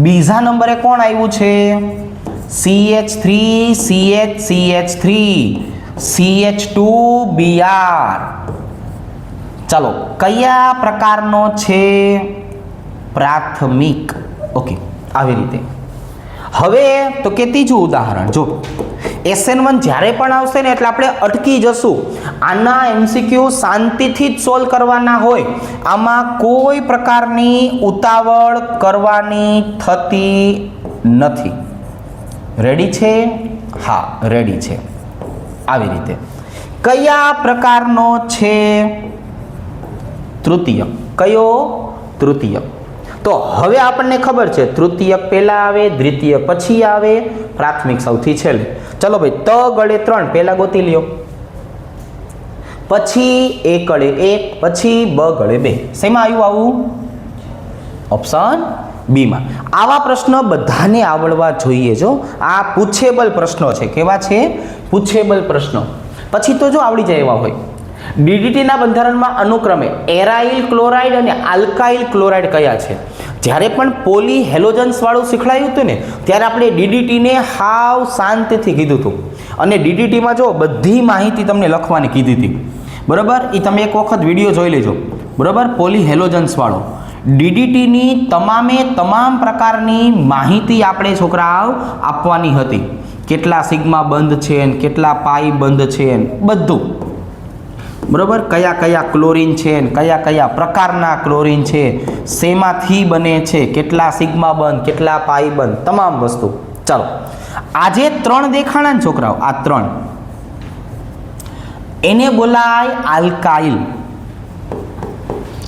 બીજા નંબરે કોણ આવ્યું છે? CH3 CH3 CH2Br. ચાલો, કયા પ્રકારનો છે? પ્રાથમિક. ઓકે, આવી રીતે. હવે તો કે ત્રીજું ઉદાહરણ જો, SN1 જ્યારે પણ આવશે ને એટલે આપણે અટકી જશું. આના MCQ શાંતિથી જ સોલ્વ કરવાના હોય, આમાં કોઈ પ્રકારની ઉતાવળ કરવાની થતી નથી. રેડી છે? હા, રેડી છે. આવી રીતે. કયા પ્રકારનો છે તૃતીયક? કયો? તૃતીયક. તો હવે આપણને ખબર છે તૃતીયક પહેલા આવે, દ્વિતીયક પછી આવે, પ્રાથમિક સૌથી છેલ્લે. ચલો ભાઈ, ત ગળે 3 પહેલા ગોતી લ્યો, પછી એ ગળે 1, પછી બ ગળે 2. શેમાં આવ્યું આવું? ઓપ્શન બી માં. આવા પ્રશ્ન બધાને આવડવા જોઈએ. જો આ પૂછેબલ પ્રશ્નો છે. કેવા છે? પૂછેબલ પ્રશ્નો. પછી તો જો આવડી જાય એવા હોય. ડીડીટીના બંધારણમાં અનુક્રમે એરાઇલ ક્લોરાઇડ અને આલ્કાઇલ ક્લોરાઇડ કયા છે? જ્યારે પણ પોલી હેલોજન્સ વાળું શીખવાયું હતું ને ત્યારે આપણે ડીડીટીને હાવ શાંતિથી કીધું હતું. અને ડીડીટીમાં જો બધી માહિતી તમને લખવાની કીધી હતી, બરાબર? એ તમે એક વખત વિડીયો જોઈ લેજો, બરાબર? પોલી હેલોજન્સ વાળો ડીડીટીની તમામ પ્રકારની માહિતી આપણે છોકરાઓ આપવાની હતી. કેટલા સિગ્મા બંધ છે, કેટલા પાઈ બંધ છે, બધું, બરાબર? કયા કયા ક્લોરીન છે, કયા પ્રકારના ક્લોરીન છે, શેમાંથી બને છે, કેટલા સિગ્મા બંધ, કેટલા પાઈ બંધ, તમામ વસ્તુ. ચાલો, આજે 3 દેખાણા ને છોકરાઓ, આ 3 એને બોલાય આલ્કાઇલ.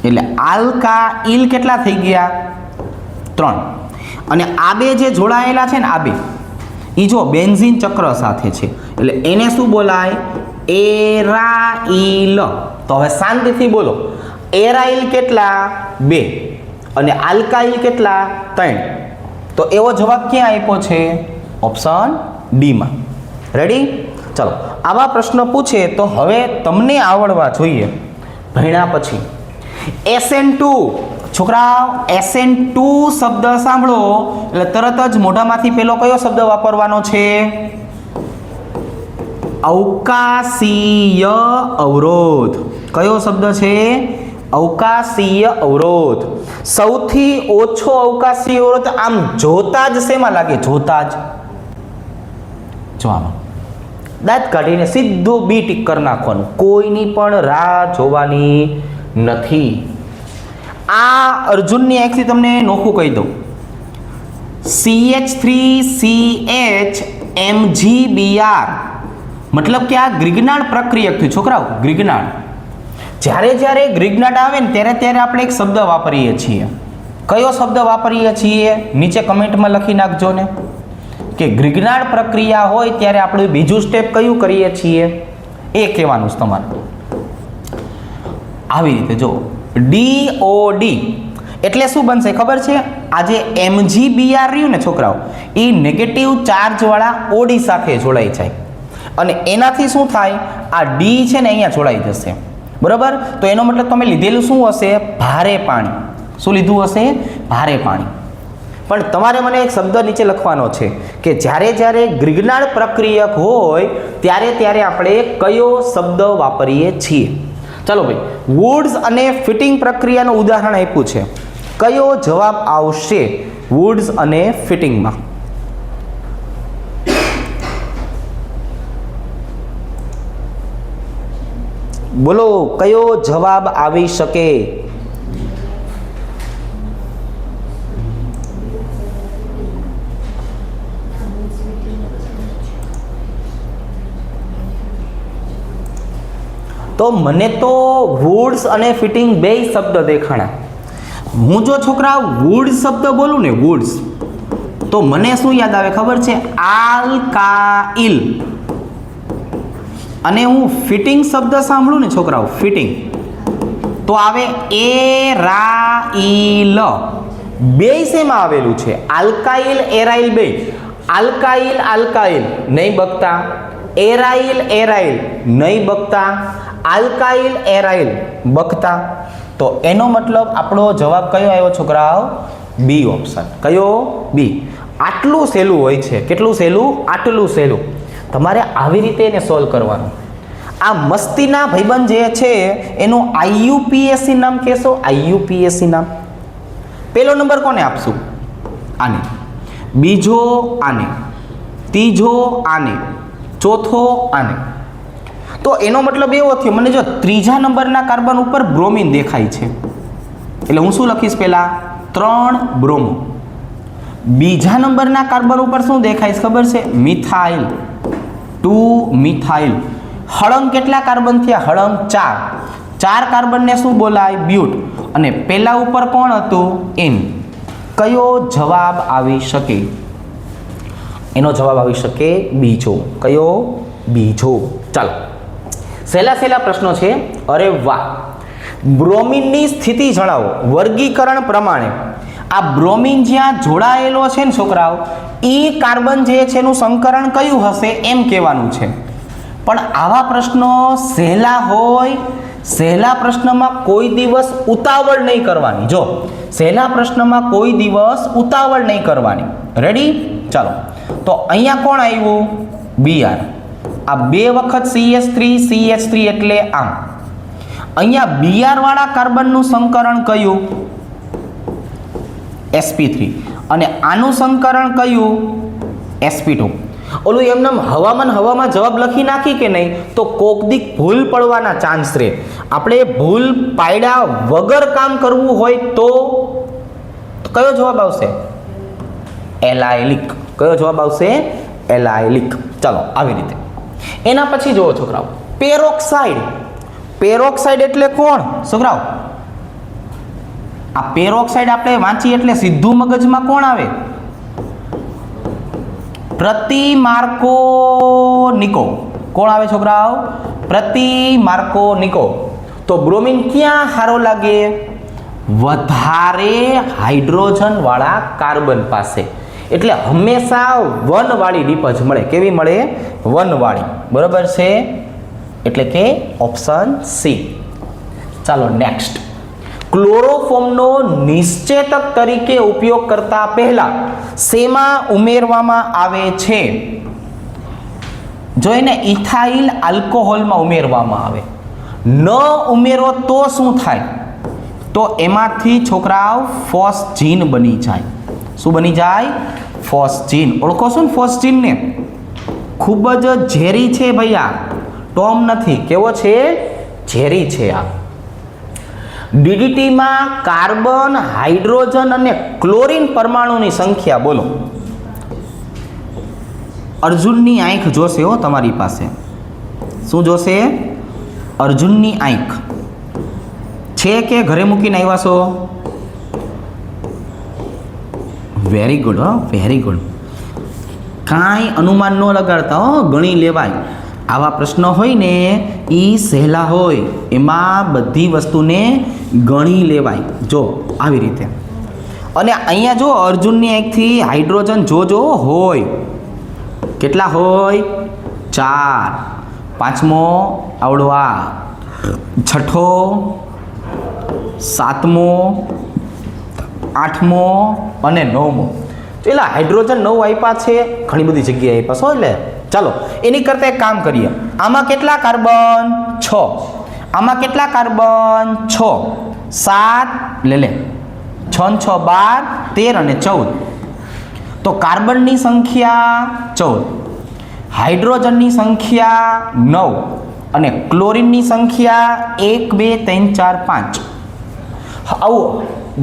એટલે આલ્કાઇલ કેટલા થઈ ગયા? 3. અને આ બે જે જોડાયેલા છે ને આ બે, એ જો બેન્ઝીન ચક્ર સાથે છે એટલે એને શું બોલાય? એરાઇલ. તો હવે શાંતિથી બોલો, એરાઇલ કેટલા? 2 અને આલ્કાઇલ કેટલા? 3. તો એવો જવાબ ક્યાં આપ્યો છે? ઓપ્શન ડી માં. રેડી? ચલો, આવા પ્રશ્નો પૂછે તો હવે તમને આવડવા જોઈએ ભણ્યા પછી. SN2 છોકરાઓ, SN2 શબ્દ સાંભળો એટલે તરત જ મોઢામાંથી પેલો કયો શબ્દ વાપરવાનો છે? અવકાશીય અવરોધ. કયો શબ્દ છે? અવકાશીય અવરોધ. સૌથી ઓછો અવકાશીય અવરોધ આમ જોતા જ શેમાં લાગે? જોતા જ જો આમાં દાંત કાઢીને સીધું બી ટીક કરી નાખવાનું, કોઈની પણ રાહ જોવાની નથી. આ અર્જુનની આંખથી તમને નોખું કહી દઉં, CH3CH MgBr મતલબ કે આ ગ્રિગ્નાર્ડ પ્રક્રિયક થયું છોકરાઓ. ગ્રિગ્નાર્ડ, જ્યારે ગ્રિગ્નાર્ડ આવે ને ત્યારે આપણે એક શબ્દ વાપરીએ છીએ. કયો શબ્દ વાપરીએ છીએ? નીચે કમેન્ટમાં લખી નાખજો ને કે ગ્રિગ્નાર્ડ પ્રક્રિયા હોય ત્યારે આપણે બીજું સ્ટેપ કયું કરીએ છીએ એ કહેવાનું છે તમારે. આવી રીતે જો DOD એટલે શું બનશે ખબર છે? આ જે MgBr રહ્યું ને છોકરાઓ, એ નેગેટિવ ચાર્જ વાળા OD સાથે જોડાઈ જાય અને એનાથી શું થાય? આ D છે ને અહીંયા જોડાઈ જશે, બરાબર? તો એનો મતલબ તમે લીધેલું શું હશે? ભારે પાણી. શું લીધું હશે? ભારે પાણી. પણ તમારે મને એક શબ્દ નીચે લખવાનો છે કે જ્યારે ગ્રિગ્નાર્ડ પ્રક્રિયક હોય ત્યારે આપણે કયો શબ્દ વાપરીએ છીએ. ચાલો ભાઈ, વુડ્સ અને ફિટિંગ પ્રક્રિયાનું ઉદાહરણ આપ્યું છે. કયો જવાબ આવશે વુડ્સ અને ફિટિંગમાં? બોલો, કયો જવાબ આવી શકે? તો મને તો વુડ્સ અને ફિટિંગ બે શબ્દ દેખાણા. હું જો છોકરા વુડ્સ શબ્દ બોલું ને, વુડ્સ, તો મને શું યાદ આવે ખબર છે? આલ્કાઇલ. અને હું ફિટિંગ શબ્દ સાંભળું ને છોકરાઓ, ફિટિંગ, તો આવે એરાઇલ. બે શેમાં આવેલું છે? આલ્કાઇલ એરાઇલ બે. આલ્કાઇલ નહીં બકતા, એરાઇલ નહીં બકતા, આલ્કાઇલ એરાઇલ બકતા. તો એનો મતલબ આપણો જવાબ કયો આવ્યો છોકરાઓ? B option. કયો? બી. આટલું સહેલું હોય છે. કેટલું સહેલું? આટલું સહેલું. તમારે આવી રીતે એને સોલ્વ કરવાનું. આ મસ્તીના ભાઈબંધ જે છે એનું IUPAC નામ કહેશો. IUPAC નામ. પહેલો નંબર કોને આપશું? આને. બીજો આને. ત્રીજો આને. ચોથો આને. તો એનો મતલબ એવો થયો, મને જો ત્રીજા નંબરના કાર્બન ઉપર બ્રોમિન દેખાય છે એટલે હું શું લખીશ? પહેલા 3 બ્રોમો. બીજા નંબરના કાર્બન ઉપર શું દેખાય ખબર છે? મિથાઇલ. 2 મિથાઇલ. હળંગ કેટલા કાર્બન થયા? હળંગ 4. 4 કાર્બનને શું બોલાય? બ્યુટ. અને પેલા ઉપર કોણ હતું? એન. કયો જવાબ આવી શકે? એનો જવાબ આવી શકે બીજો. કયો? બીજો. ચાલો, સહેલા પ્રશ્નો છે. અરે વાહ. બ્રોમિનની સ્થિતિ જણાવો વર્ગીકરણ પ્રમાણે. આ બ્રોમિન જ્યાં જોડાયેલો છે ને છોકરાઓ, એ કાર્બન જે છે એનું સંકરણ કયું હશે એમ કહેવાનું છે. પણ આવા પ્રશ્નો સહેલા હોય, સહેલા પ્રશ્નમાં કોઈ દિવસ ઉતાવળ નહીં કરવાની. જો સહેલા પ્રશ્નમાં કોઈ દિવસ ઉતાવળ નહીં કરવાની. રેડી? ચાલો, તો અહીંયા કોણ આવ્યું? Br. આ 2 વખત CH3 એટલે આમ. અહીંયા Br વાળા કાર્બનનું સંકરણ કયું? sp3. અને આનું સંકરણ કયું? sp2. ઓલું એમને હવામાં જવાબ લખી નાખી કે નહીં તો કોકદીક ભૂલ પડવાના ચાન્સ રહે. આપણે ભૂલ પાડ્યા વગર કામ કરવું હોય તો કયો જવાબ આવશે? એલાયલિક. કયો જવાબ આવશે? એલાયલિક. ચાલો, આવી રીતે. એના પછી જુઓ છોકરાઓ, પેરોક્સાઇડ. પેરોક્સાઇડ એટલે કોણ છોકરાઓ? આ પેરોક્સાઇડ આપણે વાંચીએ એટલે સીધું મગજમાં કોણ આવે? પ્રતિમાર્કોનિકો. કોણ આવે છોકરાઓ? પ્રતિમાર્કોનિકો. તો બ્રોમિન ક્યાં સારો લાગે? વધારે હાઇડ્રોજન વાળા કાર્બન પાસે. એટલે હંમેશા 1 વાળી ડીપજ મળે. કેવી મળે? 1 વાળી. બરોબર છે? એટલે કે ઓપ્શન સી. ચાલો નેક્સ્ટ. ક્લોરોફોર્મનો નિશ્ચેતક તરીકે ઉપયોગ કરતા પહેલા શેમાં ઉમેરવામાં આવે છે? જો એને ઇથાઇલ આલ્કોહોલમાં ઉમેરવામાં આવે. ન ઉમેરો તો શું થાય? તો એમાંથી છોકરાઓ ફોસ્જીન બની જાય. શું બની જાય? ફોસ્જીન. ઓળખો છો ને ફોસ્જીનને? ખૂબ જ ઝેરી છે ભૈયા, ટોમ નથી. કેવો છે? ઝેરી છે આ. DDTમાં કાર્બન, હાઇડ્રોજન અને ક્લોરીન પરમાણુની સંખ્યા બોલો. અર્જુનની આંખ જોશે હો તમારી પાસે. શું જોશે? અર્જુનની આંખ છે કે ઘરે મૂકીને આવ્યા છો? Very good. Very good. કાંઈ અનુમાન ન લગાડતા હો, ગણી લેવાય. આવા પ્રશ્નો હોય ને એ સહેલા હોય, એમાં બધી વસ્તુને ગણી લેવાય. જો આવી રીતે. અને અહીંયા જો અર્જુનની આંખથી હાઇડ્રોજન જો હોય. કેટલા હોય? 4. 5મો આવડો આ, 6થો, 7મો, 8મો અને 9મો. એટલે હાઇડ્રોજન 9 આપ્યા છે, ઘણી બધી જગ્યાએ આપ્યા છો. એટલે ચાલો એની કરતાં એક કામ કરીએ. આમાં કેટલા કાર્બન? 6. આમાં કેટલા કાર્બન? 6. 7 લે 6 6 12 13 અને 14. તો કાર્બનની સંખ્યા 14, હાઇડ્રોજનની સંખ્યા 9 અને ક્લોરીનની સંખ્યા 1 2 3 4 5. આવું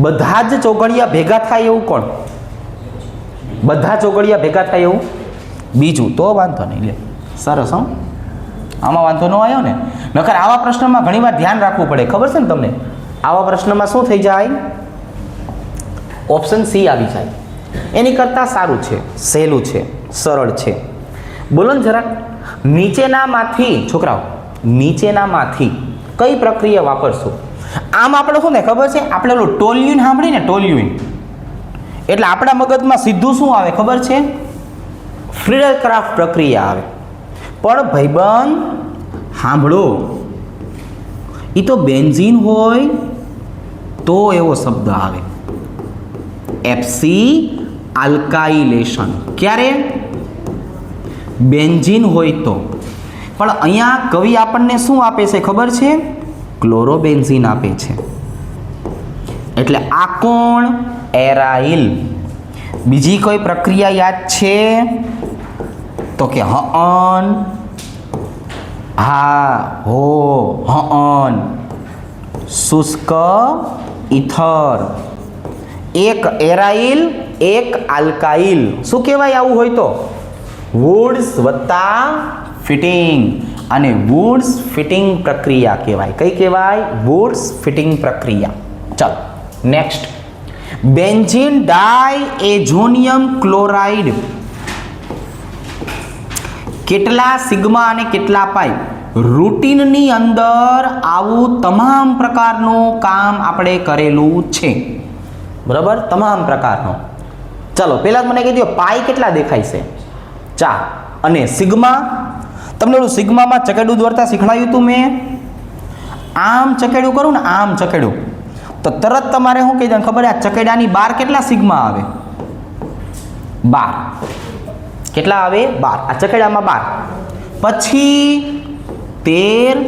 બધા જ ચોગડિયા ભેગા થાય એવું કોણ? બધા ચોગડિયા ભેગા થાય એવું બીજું. તો વાંધો નહીં. લે સરસ. આમાં વાંધો ન આવ્યો ને? નકર આવા પ્રશ્નમાં ઘણીવાર ધ્યાન રાખવું પડે. ખબર છે ને તમને? આવા પ્રશ્નમાં શું થઈ જાય? ઓપ્શન સી આવી જાય. એની કરતાં સારું છે, સહેલું છે, સરળ છે. બોલો ને જરાક. નીચેનામાંથી છોકરાઓ, નીચેનામાંથી કઈ પ્રક્રિયા વાપરશું? આમ આપણે શું ને ખબર છે? આપણે ઓલું ટોલ્યુઇન સાંભળીને, ટોલ્યુઇન એટલે આપણા મગજમાં સીધું શું આવે ખબર છે? ફ્રીડલક્રાફ્ટ પ્રક્રિયા આવે. પણ ભાઈબંધ સાંભળો, એ તો બેન્ઝીન હોય તો એવો શબ્દ આવે FC આલ્કાઇલેશન. ક્યારે? બેન્ઝીન હોય તો. પણ અહીંયા કવિ આપણને શું આપે છે ખબર છે? ક્લોરોબેન્ઝીન આપે છે. એટલે આ કોણ? એરાઇલ. બીજી કોઈ પ્રક્રિયા યાદ છે? તો કે હન, હા, હો, હન, શુષ્ક ઇથર. એક એરાઇલ, એક આલ્કાઇલ. શું કહેવાય આવું હોય તો? વુડ્સ વત્તા ફિટિંગ. આને વુડ્સ ફિટિંગ પ્રક્રિયા કહેવાય. કઈ કહેવાય? વુડ્સ ફિટિંગ પ્રક્રિયા. ચાલો નેક્સ્ટ, બેન્ઝીન ડાયએઝોનિયમ ક્લોરાઇડ કેટલા સિગ્મા અને કેટલા પાઈ? રૂટીનની અંદર આવું તમામ પ્રકારનું કામ આપણે કરેલું છે. બરાબર, તમામ પ્રકારનું. ચાલો પહેલા મને કહી દો, પાઈ કેટલા દેખાય છે? 4. અને સિગ્મા, તમને ઓલું સિગ્મામાં ચકેડું દોરતા શીખવાડ્યું હતું મેં. આમ ચકેડું કરું ને, આમ ચકેડું, તો તરત તમારે શું કહી દે ખબર? આ ચકેડાની બહાર કેટલા સિગ્મા આવે? 12. કેટલા આવે? 12. આ ચકેડામાં 12. પછી 13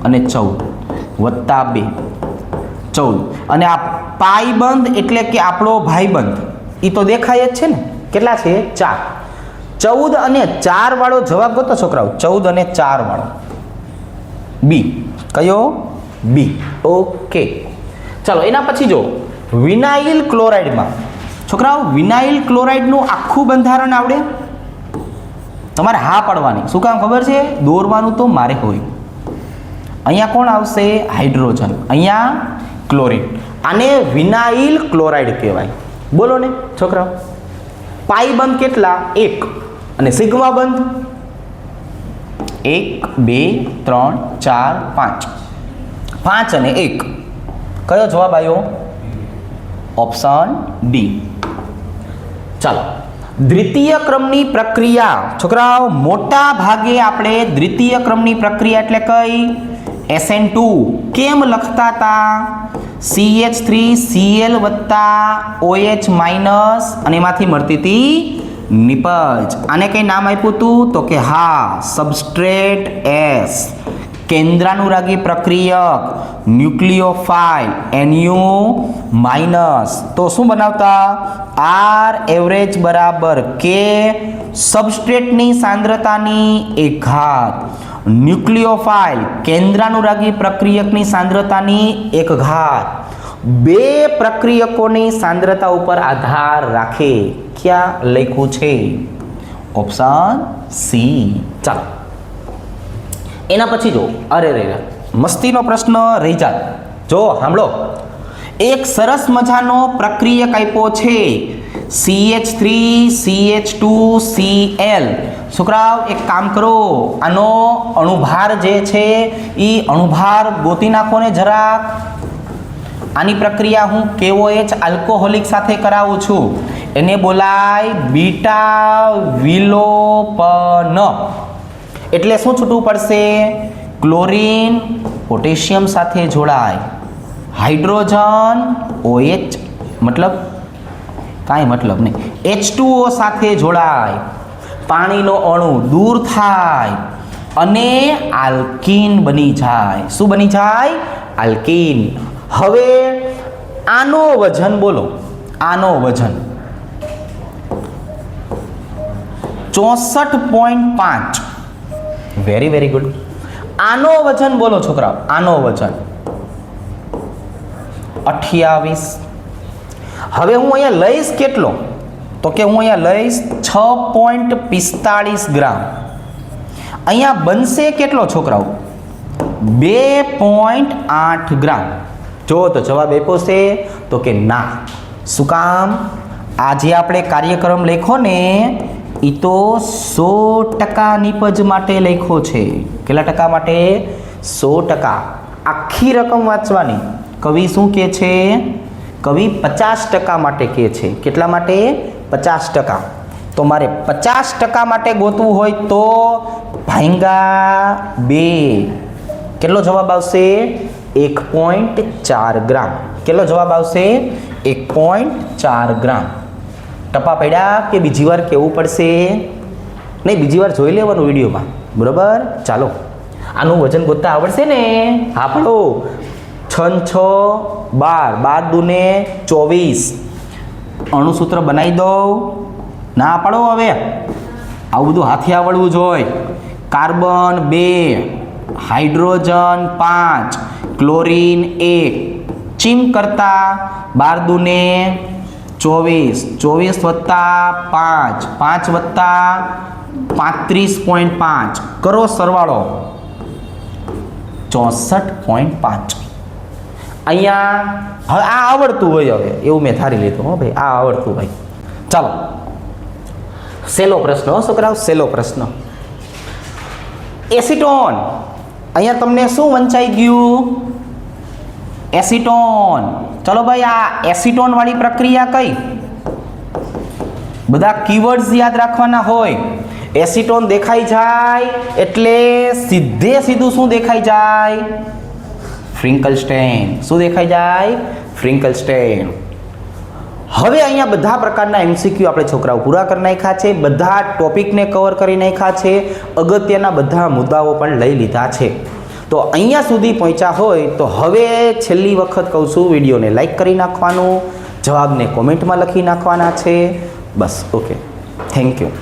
અને 14 વત્તા 2 14. અને આ પાઈબંધ એટલે કે આપણો ભાઈબંધ, એ તો દેખાય જ છે ને. કેટલા છે? 4. 14 અને 4 વાળો જવાબ ગોતો છોકરાઓ. 14 અને 4 વાળો બી. કયો? બી. ઓકે, ચાલો એના પછી જો વિનાઇલ ક્લોરાઇડમાં છોકરાઓ, વિનાઇલ ક્લોરાઇડનું આખું બંધારણ આવડે? તમારે હા પાડવાની. શું કામ ખબર છે? દોરવાનું તો મારે હોય. અહીંયા કોણ આવશે? હાઇડ્રોજન. અહીંયા ક્લોરીન. આને વિનાઇલ ક્લોરાઇડ કહેવાય. બોલો ને છોકરાઓ, પાઈ બંધ કેટલા? 1. અને સિગ્મા બંધ 1 2 3 4 5. 5 અને 1. કયો જવાબ આવ્યો? Option D. ચાલો, દ્વિતીય ક્રમની પ્રક્રિયા છોકરાઓ, મોટા ભાગે આપણે દ્વિતીય ક્રમની પ્રક્રિયા એટલે કઈ? SN2 કેમ લખતા હતા? CH3Cl વત્તા OH માઇનસ અને એમાંથી મળતી હતી નિપજ. આને કઈ નામ આપ્યું હતું? તો કે હા, સબસ્ટ્રેટ S. કેન્દ્રાનુરાગી પ્રક્રિયક ન્યુક્લિયોફાઇલ NU માઇનસ. તો શું બનાવતા? R એવરેજ બરાબર K, સબસ્ટ્રેટની સાંદ્રતાની 1 ઘાત, ન્યુક્લિયોફાઇલ કેન્દ્રાનુરાગી પ્રક્રિયકની સાંદ્રતાની 1 ઘાત. બે પ્રક્રિયકોની સાંદ્રતા ઉપર આધાર રાખે. ક્યાં લખ્યું છે? Option C. ચાલો એના પછી જો, અરે રે મસ્તીનો પ્રશ્ન રહી જાય. જો સાંભળો, એક સરસ મજાનો પ્રક્રિયક આપ્યો છે CH3CH2Cl. છોકરાઓ એક કામ કરો, આનો અણુભાર જે છે એ અણુભાર ગોતી નાખો ને જરાક. આની પ્રક્રિયા હું KOH આલ્કોહોલિક સાથે કરાવું છું. એને બોલાય બીટા વિલોપન. એટલે શું છૂટવું પડશે? ક્લોરીન પોટેશિયમ સાથે જોડાય, હાઇડ્રોજન OH મતલબ કાંઈ મતલબ નહીં, H2O સાથે જોડાય, પાણીનો અણુ દૂર થાય અને આલ્કીન બની જાય. શું બની જાય? આલ્કીન. હવે આનો વજન બોલો. આનો વજન 64.5. Very very good. આનો વજન બોલો છોકરાઓ. આનો વજન 28. હવે હું અહીંયા લઈશ કેટલો? તો કે હું અહીંયા લઈશ 6.45 ગ્રામ. અહીંયા બનશે કેટલો છોકરાઓ? 2.8 ગ્રામ. જો તો જવાબ આપ્યો છે તો કે ના. શું કામ? આ જે આપણે કાર્યક્રમ લખ્યો ને એ તો 100% નિપજ માટે લખ્યો છે. કેટલા ટકા માટે? 100%. આખી રકમ વાંચવાની. કવિ શું કહે છે? કવિ 50% માટે કહે છે. કેટલા માટે? 50%. તો મારે 50% માટે ગોતવું હોય તો ભાંગા 2. કેટલો જવાબ આવશે? 1.4 ગ્રામ. કેટલો જવાબ આવશે? 1.4 ગ્રામ. ટપા પડ્યા કે બીજી વાર કહેવું પડશે? નહીં, બીજી વાર જોઈ લેવાનું વિડીયોમાં. બરાબર, ચાલો આનું વજન ગોતતા આવડશે ને? હા પડો. 6 6 12 12 દૂને 24. અણુસૂત્ર બનાવી દઉં. ના પાડો. હવે આવું બધું હાથે આવડવું જોઈએ. Carbon 2, hydrogen 5, chlorine 1. ચીમ કરતા 12 દૂને 24, 24 વત્તા 5, 5 વત્તા 35.5 કરો સરવાળો 64.5 અહીંયા હવે આ આવડતું હોય હવે એવું મેં ધારી લીધું હો ભાઈ આ આવડતું ભાઈ ચાલો સેલો પ્રશ્ન હો છોકરાઓ સેલો પ્રશ્ન એસિટોન અહીંયા તમને શું વંચાઈ ગયું એસિટોન ચલો ભાઈ આ એસિટોન વાળી પ્રક્રિયા કઈ બધા કીવર્ડ્સ યાદ રાખવાના હોય એસિટોન દેખાઈ જાય એટલે સીધે સીધું શું દેખાઈ જાય ફ્રિંકલસ્ટેન શું દેખાઈ જાય ફ્રિંકલસ્ટેન હવે અહીંયા બધા પ્રકારના એમસીક્યુ આપણે છોકરાઓ પૂરા કરી નાખ્યા છે બધા ટોપિકને કવર કરી નાખ્યા છે અગત્યના બધા મુદ્દાઓ પણ લઈ લીધા છે તો અહીંયા સુધી પહોંચ્યા હોય તો હવે છેલ્લી વખત કહું છું વિડીયોને લાઈક કરી નાખવાનું જવાબને કોમેન્ટમાં લખી નાખવાના છે બસ ઓકે થેન્ક યુ